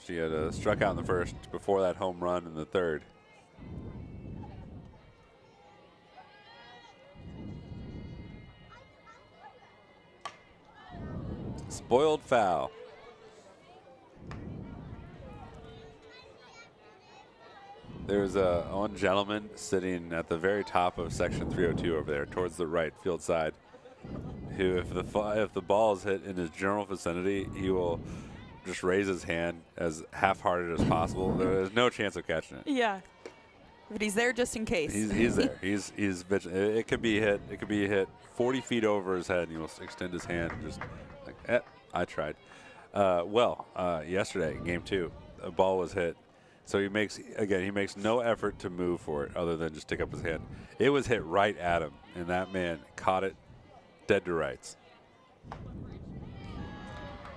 She had struck out in the first before that home run in the third. Spoiled foul. There's one gentleman sitting at the very top of section 302 over there towards the right field side who, if the ball is hit in his general vicinity, he will just raise his hand as half-hearted as possible. There's no chance of catching it. Yeah. But he's there just in case. He's there. He's vigilant. It could be hit. It could be hit 40 feet over his head, and he will extend his hand just like, I tried. Yesterday, game 2, a ball was hit. So he makes no effort to move for it other than just stick up his hand. It was hit right at him, and that man caught it dead to rights.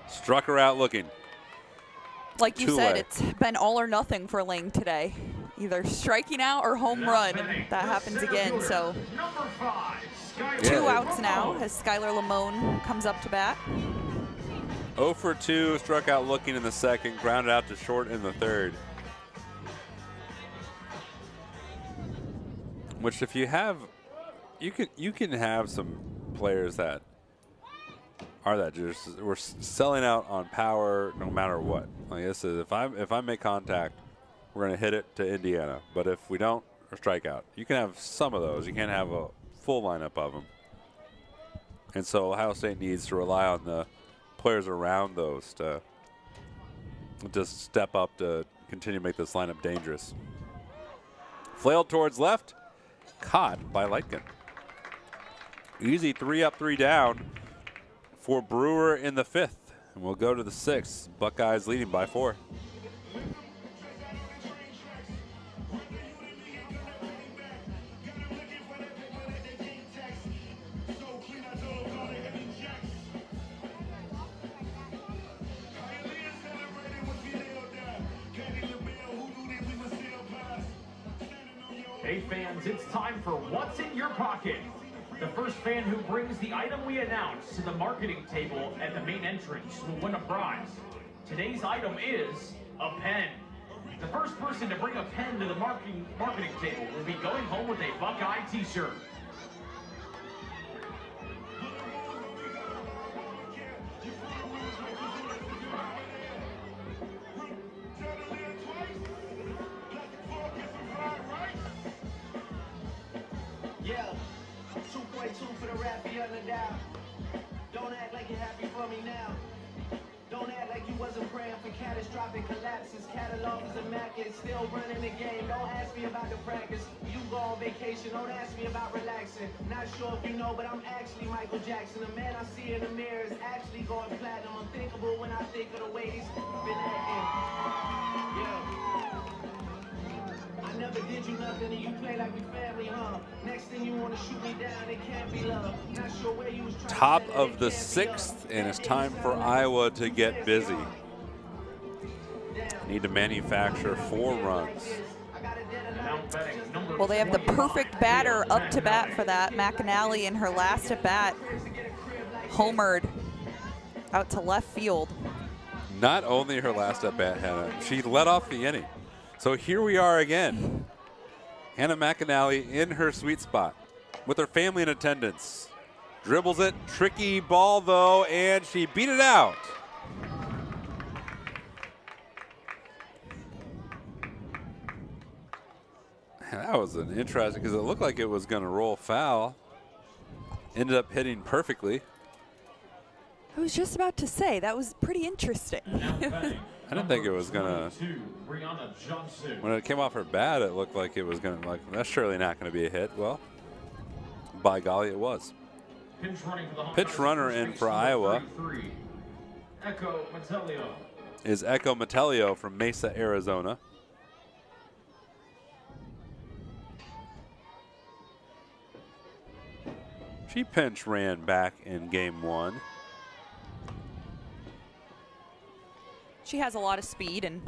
Struck her out looking. Like you said, Two-way. it's been all or nothing for Lang today. Either striking out or home run. That happens again. So Number 5, Skylar 2 Yeah. outs now as Skylar Lamone comes up to bat. 0 for 2, struck out looking in the second, grounded out to short in the third. Which, if you have, you can have some players that are that just we're selling out on power no matter what. Like this is if I make contact, we're gonna hit it to Indiana. But if we don't, or strike out. You can have some of those. You can't have a full lineup of them. And so Ohio State needs to rely on the players around those to just step up to continue to make this lineup dangerous. Flailed towards left. Caught by Lightkin. Easy 3 up, 3 down for Brewer in the 5th. And we'll go to the 6th. Buckeyes leading by 4. Hey fans, it's time for What's in Your Pocket. The first fan who brings the item we announce to the marketing table at the main entrance will win a prize. Today's item is a pen. The first person to bring a pen to the marketing table will be going home with a Buckeye t-shirt. Yeah, 2.2 for the rap beyond the doubt. Don't act like you're happy for me now. Don't act like you wasn't praying for catastrophic collapses. Catalog is immaculate, still running the game. Don't ask me about the practice. You go on vacation, don't ask me about relaxing. Not sure if you know, but I'm actually Michael Jackson. The man I see in the mirror is actually going platinum. Unthinkable when I think of the way he's been acting. Yeah. I never did you nothing and you play like we family, huh? Next thing you want to shoot me down, it can't be love. Not sure where you was trying Top to of the 6th, and it's time for Iowa to get busy. Need to manufacture 4 runs. Now betting number Well, they have the perfect batter up to bat for that. McAnally in her last at bat homered out to left field. Not only her last at bat, Hannah, she led off the inning. So here we are again. Hannah McAnally in her sweet spot with her family in attendance. Dribbles it, tricky ball though, and she beat it out. That was an interesting, because it looked like it was going to roll foul. Ended up hitting perfectly. I was just about to say, that was pretty interesting. I didn't think it was going to. When it came off her bat, it looked like it was going to, like, that's surely not going to be a hit. Well, by golly, it was. Pinch runner in for Iowa Echo Metellio. is Echo Metellio from Mesa, Arizona. She pinch ran back in game 1. She has a lot of speed, and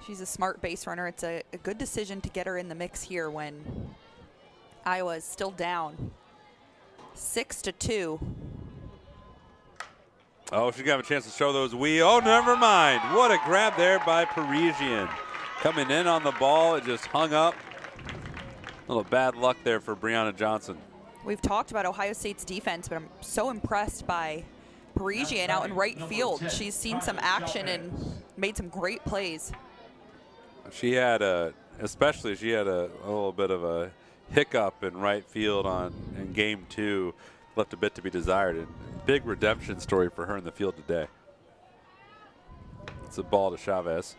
she's a smart base runner. It's a good decision to get her in the mix here when Iowa is still down 6-2. Oh, she's got a chance to show those Oh, never mind. What a grab there by Parisian. Coming in on the ball, it just hung up. A little bad luck there for Brianna Johnson. We've talked about Ohio State's defense, but I'm so impressed by Parisian out in right field. She's seen some action and made some great plays. She had especially she had a little bit of a hiccup in right field in game 2, left a bit to be desired. And big redemption story for her in the field today. It's a ball to Chavez.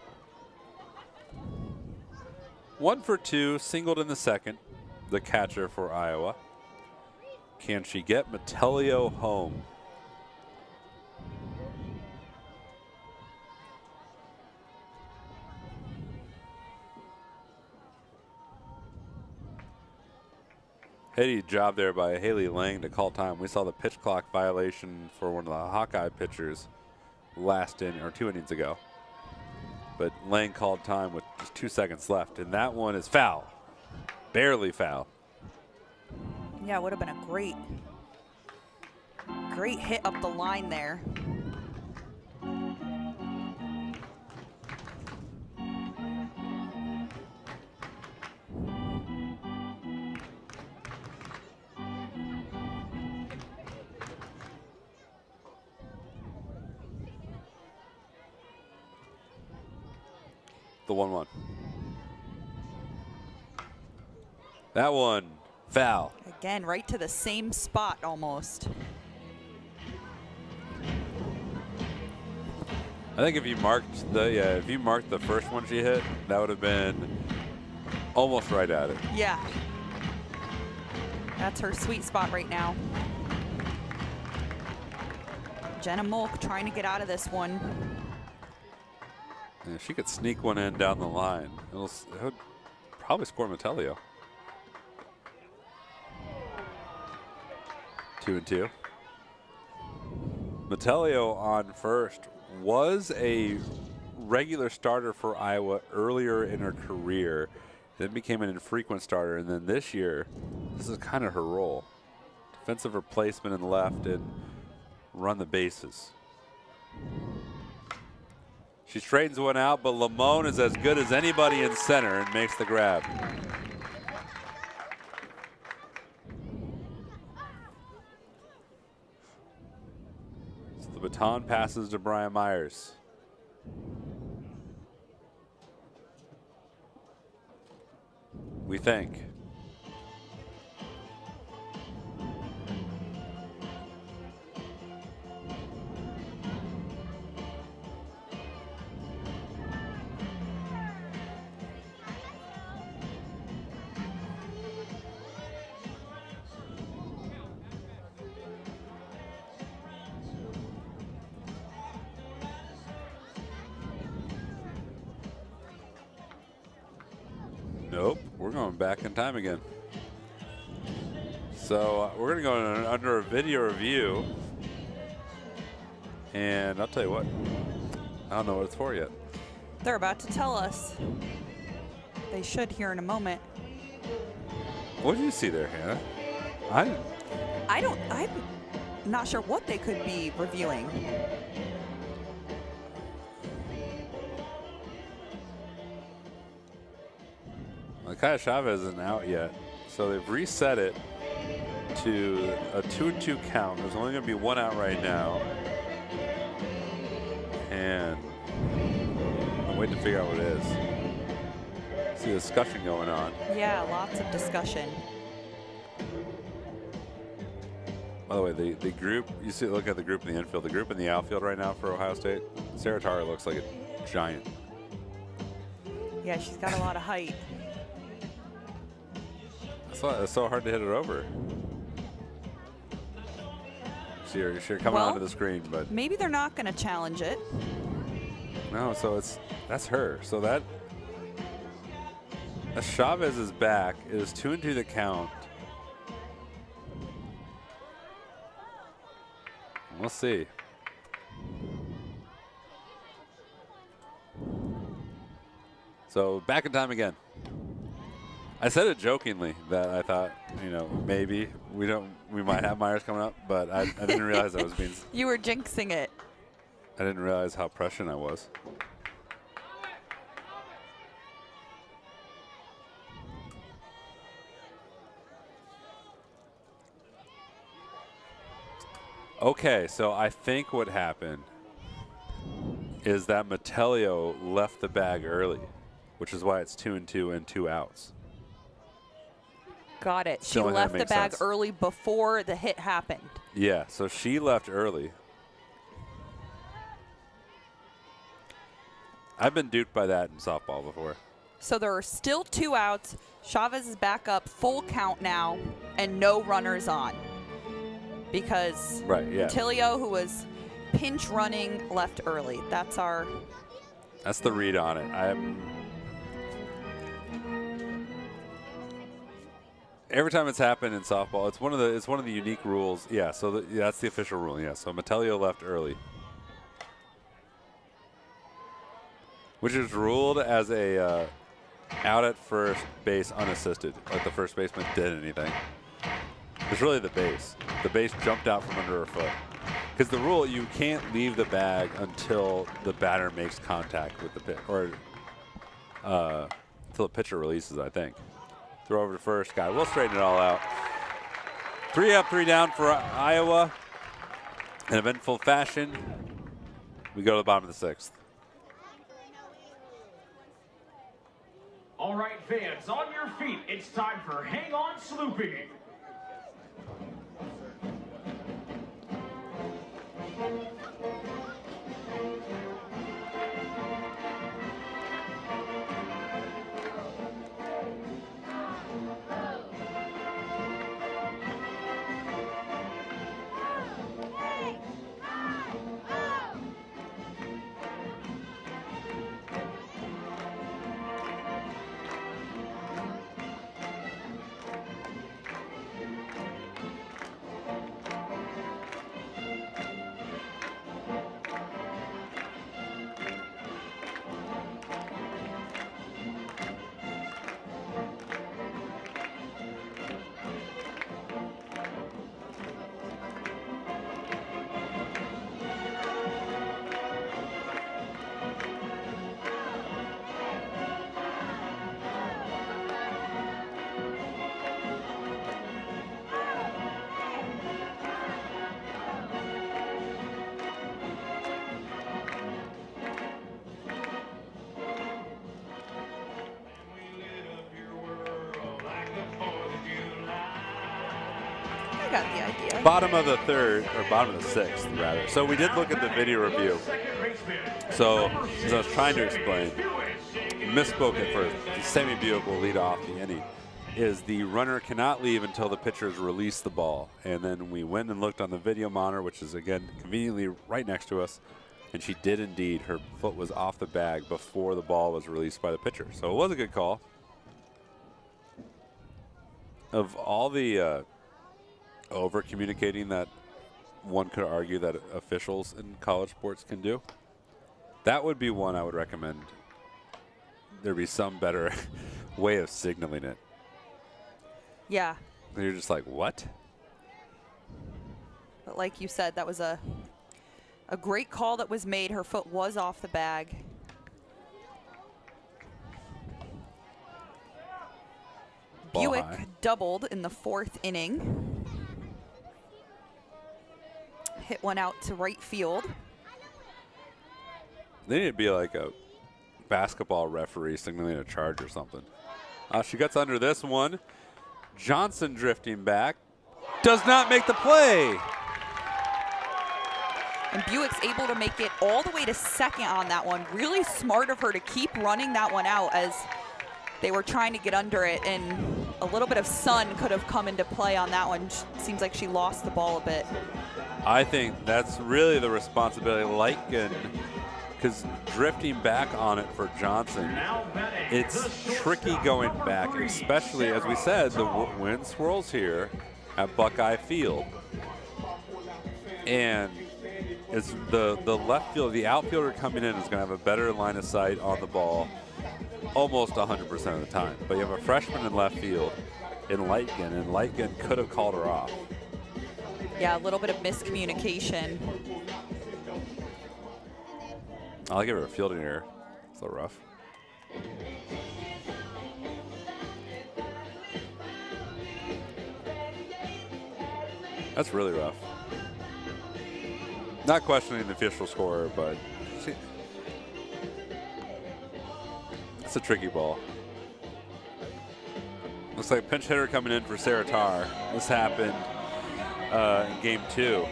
1 for 2, singled in the second, the catcher for Iowa. Can she get Metellio home? Heady job there by Haley Lang to call time. We saw the pitch clock violation for one of the Hawkeye pitchers last inning or 2 innings ago. But Lang called time with just 2 seconds left, and that one is foul. Barely foul. Yeah, it would have been a great hit up the line there. The 1-1. That one, foul. Again, right to the same spot almost. I think if you marked the first one she hit, that would have been almost right at it. Yeah. That's her sweet spot right now. Jenna Molk trying to get out of this one. Yeah, she could sneak one in down the line. It would probably score Metellio. 2-2. Metellio on first was a regular starter for Iowa earlier in her career, then became an infrequent starter, and then this year, this is kind of her role. Defensive replacement in left and run the bases. She straightens one out, but Lamone is as good as anybody in center and makes the grab. So the baton passes to Brian Myers. We think. Nope, we're going back in time again. So we're going to go under a video review. And I'll tell you what, I don't know what it's for yet. They're about to tell us. They should here in a moment. What did you see there, Hannah? I'm not sure what they could be reviewing. Kaya Chavez isn't out yet, so they've reset it to a 2-2 count. There's only going to be one out right now. And I'm waiting to figure out what it is. See discussion going on. Yeah, lots of discussion. By the way, the group, you see, look at the group in the infield. The group in the outfield right now for Ohio State, Sarah Tara looks like a giant. Yeah, she's got a lot of height. It's so hard to hit it over. See her coming Well, onto the screen, but Maybe they're not going to challenge it. no. So that's her. So that Chavez is back. It is 2-2 the count. We'll see. So back in time again. I said it jokingly that I thought, maybe we might have Myers coming up, but I didn't realize I was being. You were jinxing it. I didn't realize how prescient I was. Okay, so I think what happened is that Metellio left the bag early, which is why it's 2-2 and 2 outs. Got it. She Still, that left the makes bag sense. early before the hit happened. Yeah, so she left early. I've been duped by that in softball before. So there are still 2 outs. Chavez is back up, full count now, and no runners on. Because Right, yeah. Tilio, who was pinch running, left early. That's That's the read on it. Every time it's happened in softball, it's one of the unique rules. Yeah, so that's the official rule. Yeah, so Metellio left early, which is ruled as a out at first base unassisted, like the first baseman did anything. It's really the base. The base jumped out from under her foot. Because the rule, you can't leave the bag until the batter makes contact with the pitch, or until the pitcher releases, I think. Throw over to first. Got it. We'll straighten it all out. 3 up, 3 down for Iowa. In eventful fashion, we go to the bottom of the 6th. All right, fans, on your feet. It's time for Hang On Slooping. got the idea. Bottom of the 3rd, or bottom of the 6th, rather. So we did look at the video review. So as I was trying to explain, misspoke at first. Sammy Buick will lead off the inning. Is the runner cannot leave until the pitchers release the ball. And then we went and looked on the video monitor, which is, again, conveniently right next to us. And she did indeed. Her foot was off the bag before the ball was released by the pitcher. So it was a good call. Of all the over-communicating that one could argue that officials in college sports can do, that would be one I would recommend. There'd be some better way of signaling it. Yeah. And you're just like, what? But like you said, that was a great call that was made. Her foot was off the bag. Ball Buick high. doubled in the 4th inning. Hit one out to right field. They need to be like a basketball referee signaling a charge or something. She gets under this one. Johnson drifting back. Does not make the play. And Buick's able to make it all the way to second on that one. Really smart of her to keep running that one out as they were trying to get under it, and a little bit of sun could have come into play on that one. Seems like she lost the ball a bit. I think that's really the responsibility of Lightgen, because drifting back on it for Johnson, it's tricky going back, especially, as we said, the wind swirls here at Buckeye Field. And it's the left field, the outfielder coming in is going to have a better line of sight on the ball almost 100% of the time. But you have a freshman in left field in Lightgen, and Lightgen could have called her off. Yeah, a little bit of miscommunication. I'll give her a fielding error. It's a little rough. That's really rough. Not questioning the official score, but it's a tricky ball. Looks like pinch hitter coming in for Sarah Tarr. This happened in game 2.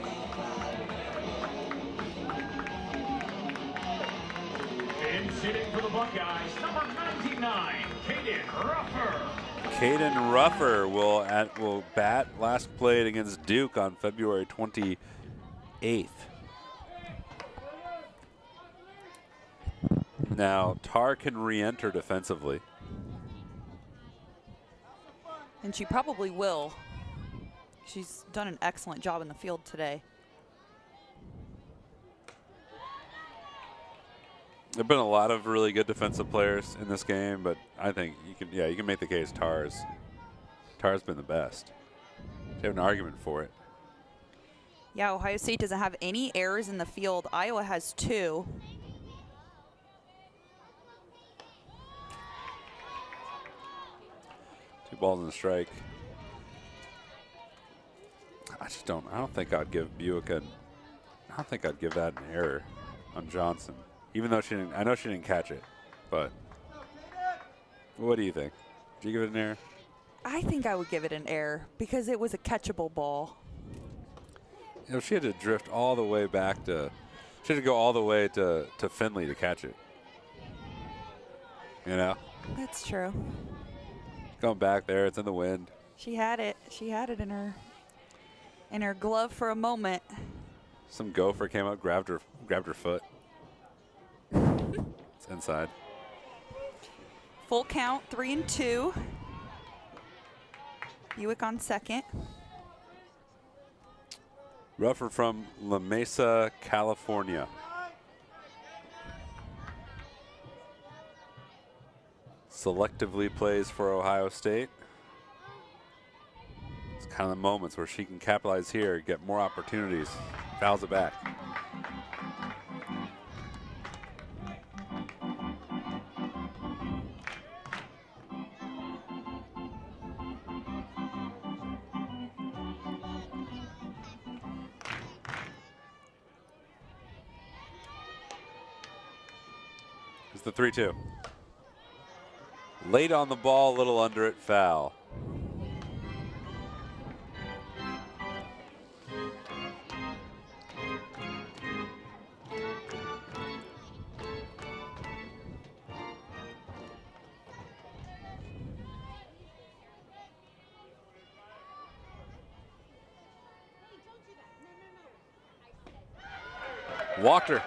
And sitting for the Buckeyes, number 99, Kaden Ruffer. Kaden Ruffer will bat last played against Duke on February 28th. Now, Tarr can re-enter defensively. And she probably will. She's done an excellent job in the field today. There have been a lot of really good defensive players in this game, but I think you can make the case Tarr's been the best. They have an argument for it. Yeah, Ohio State doesn't have any errors in the field. Iowa has 2. Two balls and a strike. I don't think I'd give Buick I don't think I'd give that an error on Johnson. Even though I know she didn't catch it, but what do you think? Do you give it an error? I think I would give it an error because it was a catchable ball. You know, she had to drift all the way back to, she had to go all the way to Finley to catch it. You know? That's true. Going back there, it's in the wind. She had it. She had it in her glove for a moment. Some gopher came up, grabbed her foot. It's inside. Full count, 3-2. Buick on second. Ruffer from La Mesa, California. Selectively plays for Ohio State. It's kind of the moments where she can capitalize here, get more opportunities. Fouls it back. It's the 3-2. Late on the ball, a little under it, foul. Walked her.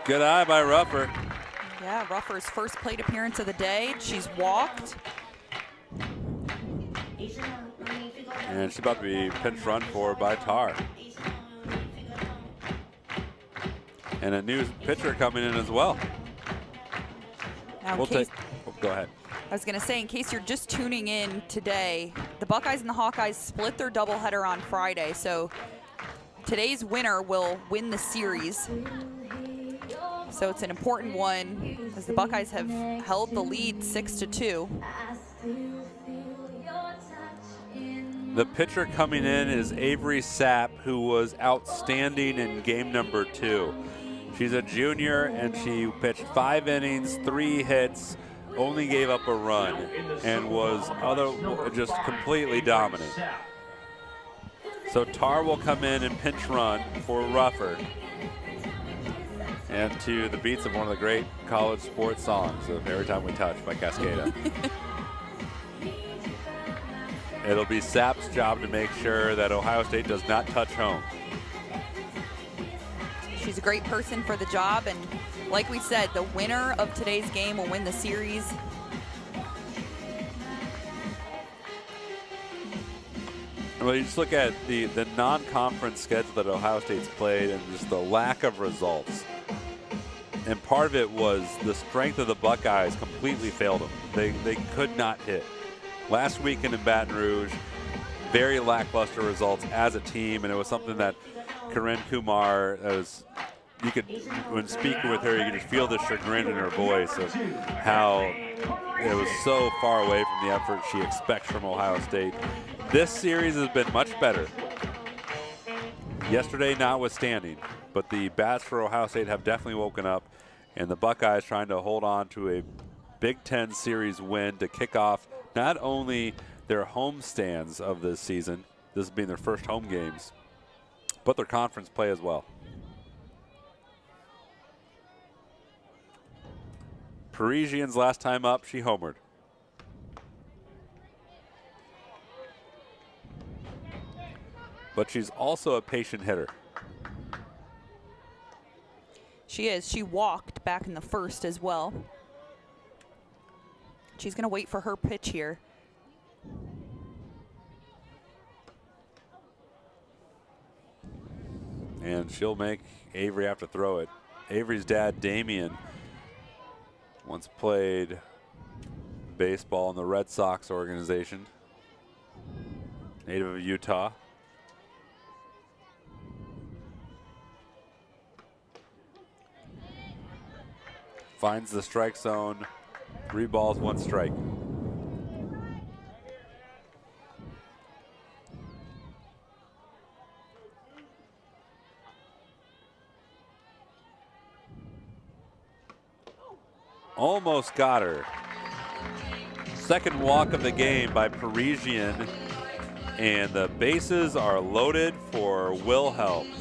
Good eye by Ruffer. Yeah, Ruffer's first plate appearance of the day. She's walked. And she's about to be pinch run for by Tarr. And a new pitcher coming in as well. Now, We'll take, go ahead. I was going to say, in case you're just tuning in today, the Buckeyes and the Hawkeyes split their doubleheader on Friday. So today's winner will win the series. So it's an important one as the Buckeyes have held the lead 6-2. The pitcher coming in is Avery Sapp, who was outstanding in game number 2. She's a junior, and she pitched 5 innings, 3 hits, only gave up a run, and was just completely dominant. So Tar will come in and pinch run for Rufford. And to the beats of one of the great college sports songs of Every Time We Touch by Cascada. It'll be Sapp's job to make sure that Ohio State does not touch home. She's a great person for the job, and like we said, the winner of today's game will win the series. Well, you just look at the non-conference schedule that Ohio State's played and just the lack of results. And part of it was the strength of the Buckeyes completely failed them. They could not hit. Last weekend in Baton Rouge, very lackluster results as a team, and it was something that Corinne Kumar, when speaking with her, you could just feel the chagrin in her voice of how it was so far away from the effort she expects from Ohio State. This series has been much better. Yesterday notwithstanding, but the bats for Ohio State have definitely woken up, and the Buckeyes trying to hold on to a Big Ten series win to kick off not only their home stands of this season, this being their first home games, but their conference play as well. Parisian's last time up, she homered. But she's also a patient hitter. She is. She walked back in the first as well. She's going to wait for her pitch here. And she'll make Avery have to throw it. Avery's dad, Damien, once played baseball in the Red Sox organization, native of Utah. Finds the strike zone. 3 balls, 1 strike. Almost got her. Second walk of the game by Parisian, and the bases are loaded for Wilhelm.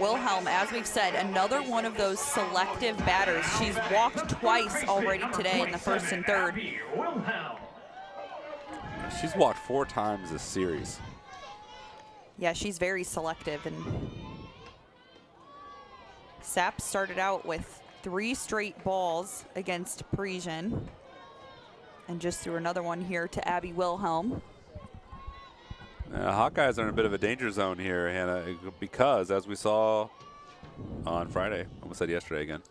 Wilhelm, as we've said, another one of those selective batters. She's walked twice already today in the first and third. She's walked 4 times this series. Yeah, she's very selective. And Sapp started out with 3 straight balls against Parisian, and just threw another one here to Abby Wilhelm. Hawkeyes are in a bit of a danger zone here, Hannah, because as we saw on Friday, almost said yesterday again,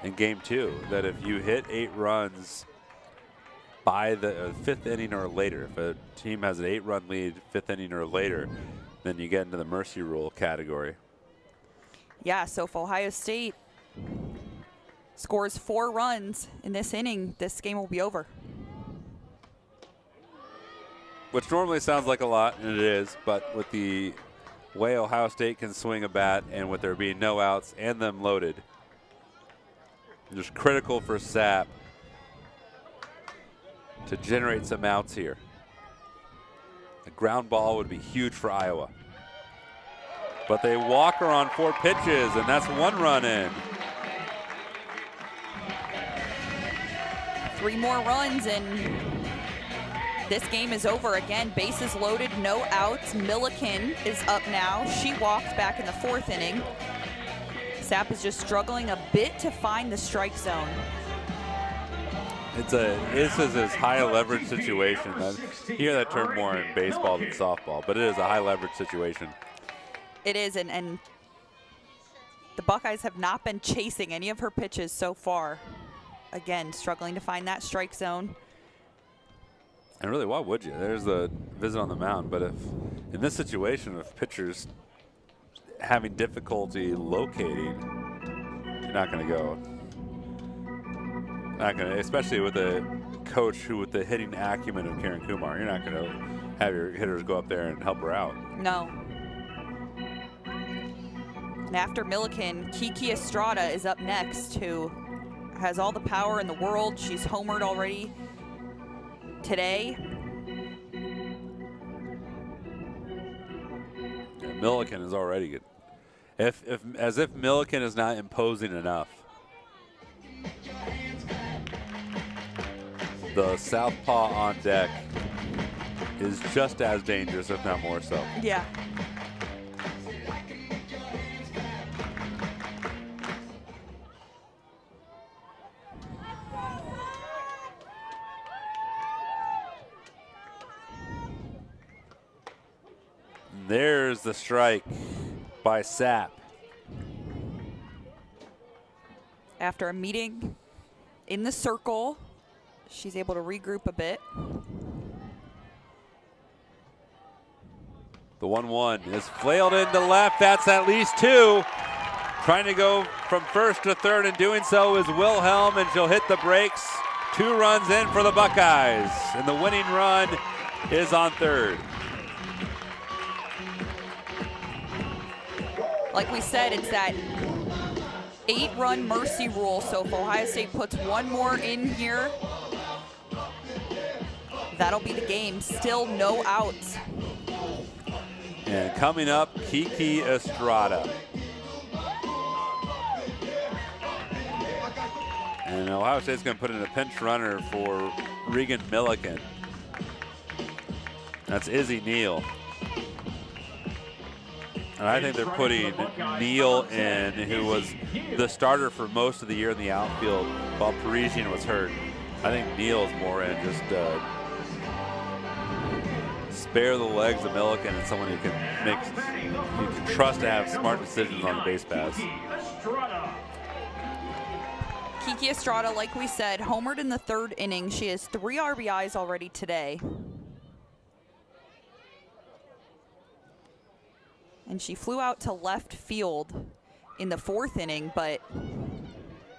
in game 2, that if you hit 8 runs by the 5th inning or later, if a team has an 8-run lead, 5th inning or later, then you get into the mercy rule category. Yeah, so if Ohio State scores 4 runs in this inning, this game will be over. Which normally sounds like a lot, and it is, but with the way Ohio State can swing a bat and with there being no outs and them loaded, just critical for Sapp to generate some outs here. A ground ball would be huge for Iowa. But they walk her on 4 pitches, and that's 1 run in. 3 more runs, and this game is over again. Bases loaded, no outs. Milliken is up now. She walked back in the 4th inning. Sapp is just struggling a bit to find the strike zone. This is a high leverage situation. You hear that term more in baseball than softball, but it is a high leverage situation. It is, and the Buckeyes have not been chasing any of her pitches so far. Again, struggling to find that strike zone. And really, why would you? There's the visit on the mound, but if in this situation, if pitchers having difficulty locating, you're not going to go. Not going to, especially with a coach who with the hitting acumen of Karen Kumar. You're not going to have your hitters go up there and help her out. No. And after Milliken, Kiki Estrada is up next, who has all the power in the world. She's homered already today. Yeah, Milliken is already good. As if Milliken is not imposing enough. The southpaw on deck is just as dangerous, if not more so. Yeah. There's the strike by Sapp. After a meeting in the circle, she's able to regroup a bit. The 1-1 is flailed into left. That's at least two. Trying to go from first to third, and doing so is Wilhelm, and she'll hit the brakes. 2 runs in for the Buckeyes, and the winning run is on third. Like we said, it's that 8-run mercy rule. So if Ohio State puts one more in here, that'll be the game. Still no outs. And coming up, Kiki Estrada. And Ohio State's going to put in a pinch runner for Regan Milliken. That's Izzy Neal. And I think they're putting Neal in, who was the starter for most of the year in the outfield while Parisian was hurt. I think Neal's more in just spare the legs of Milliken and someone who can make, you can trust to have smart decisions on the base paths. Kiki Estrada, like we said, homered in the 3rd inning. She has 3 RBIs already today. And she flew out to left field in the 4th inning, but They're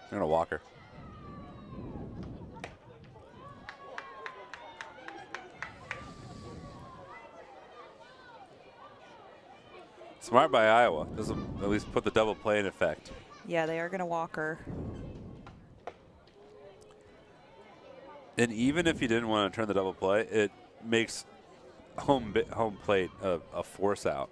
going to walk her. Smart by Iowa. Doesn't at least put the double play in effect. yeah, they are going to walk her. And even if you didn't want to turn the double play, it makes home plate a force out.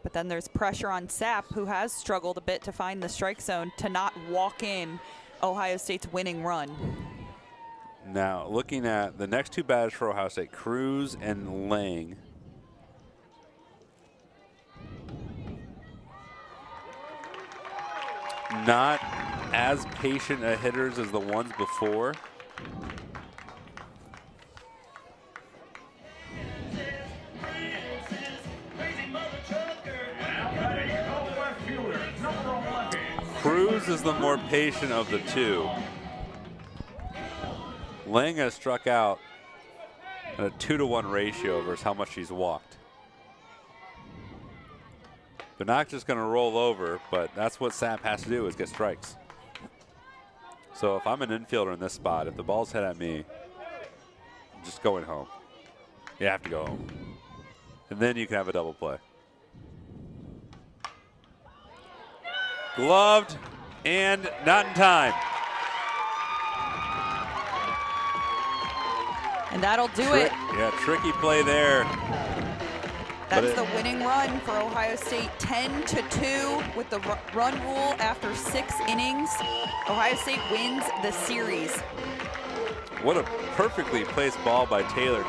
But then there's pressure on Sapp, who has struggled a bit to find the strike zone, to not walk in Ohio State's winning run. Now, looking at the next 2 batters for Ohio State, Cruz and Lang. Not as patient a hitters as the ones before. Cruz is the more patient of the 2. Lang has struck out at a 2-to-1 ratio versus how much she's walked. They're not just going to roll over, but that's what Sapp has to do, is get strikes. So if I'm an infielder in this spot, if the ball's hit at me, I'm just going home. You have to go home. And then you can have a double play. Gloved and not in time. And that'll do it. Yeah, tricky play there. That's the winning run for Ohio State, 10-2 with the run rule after 6 innings. Ohio State wins the series. What a perfectly placed ball by Taylor.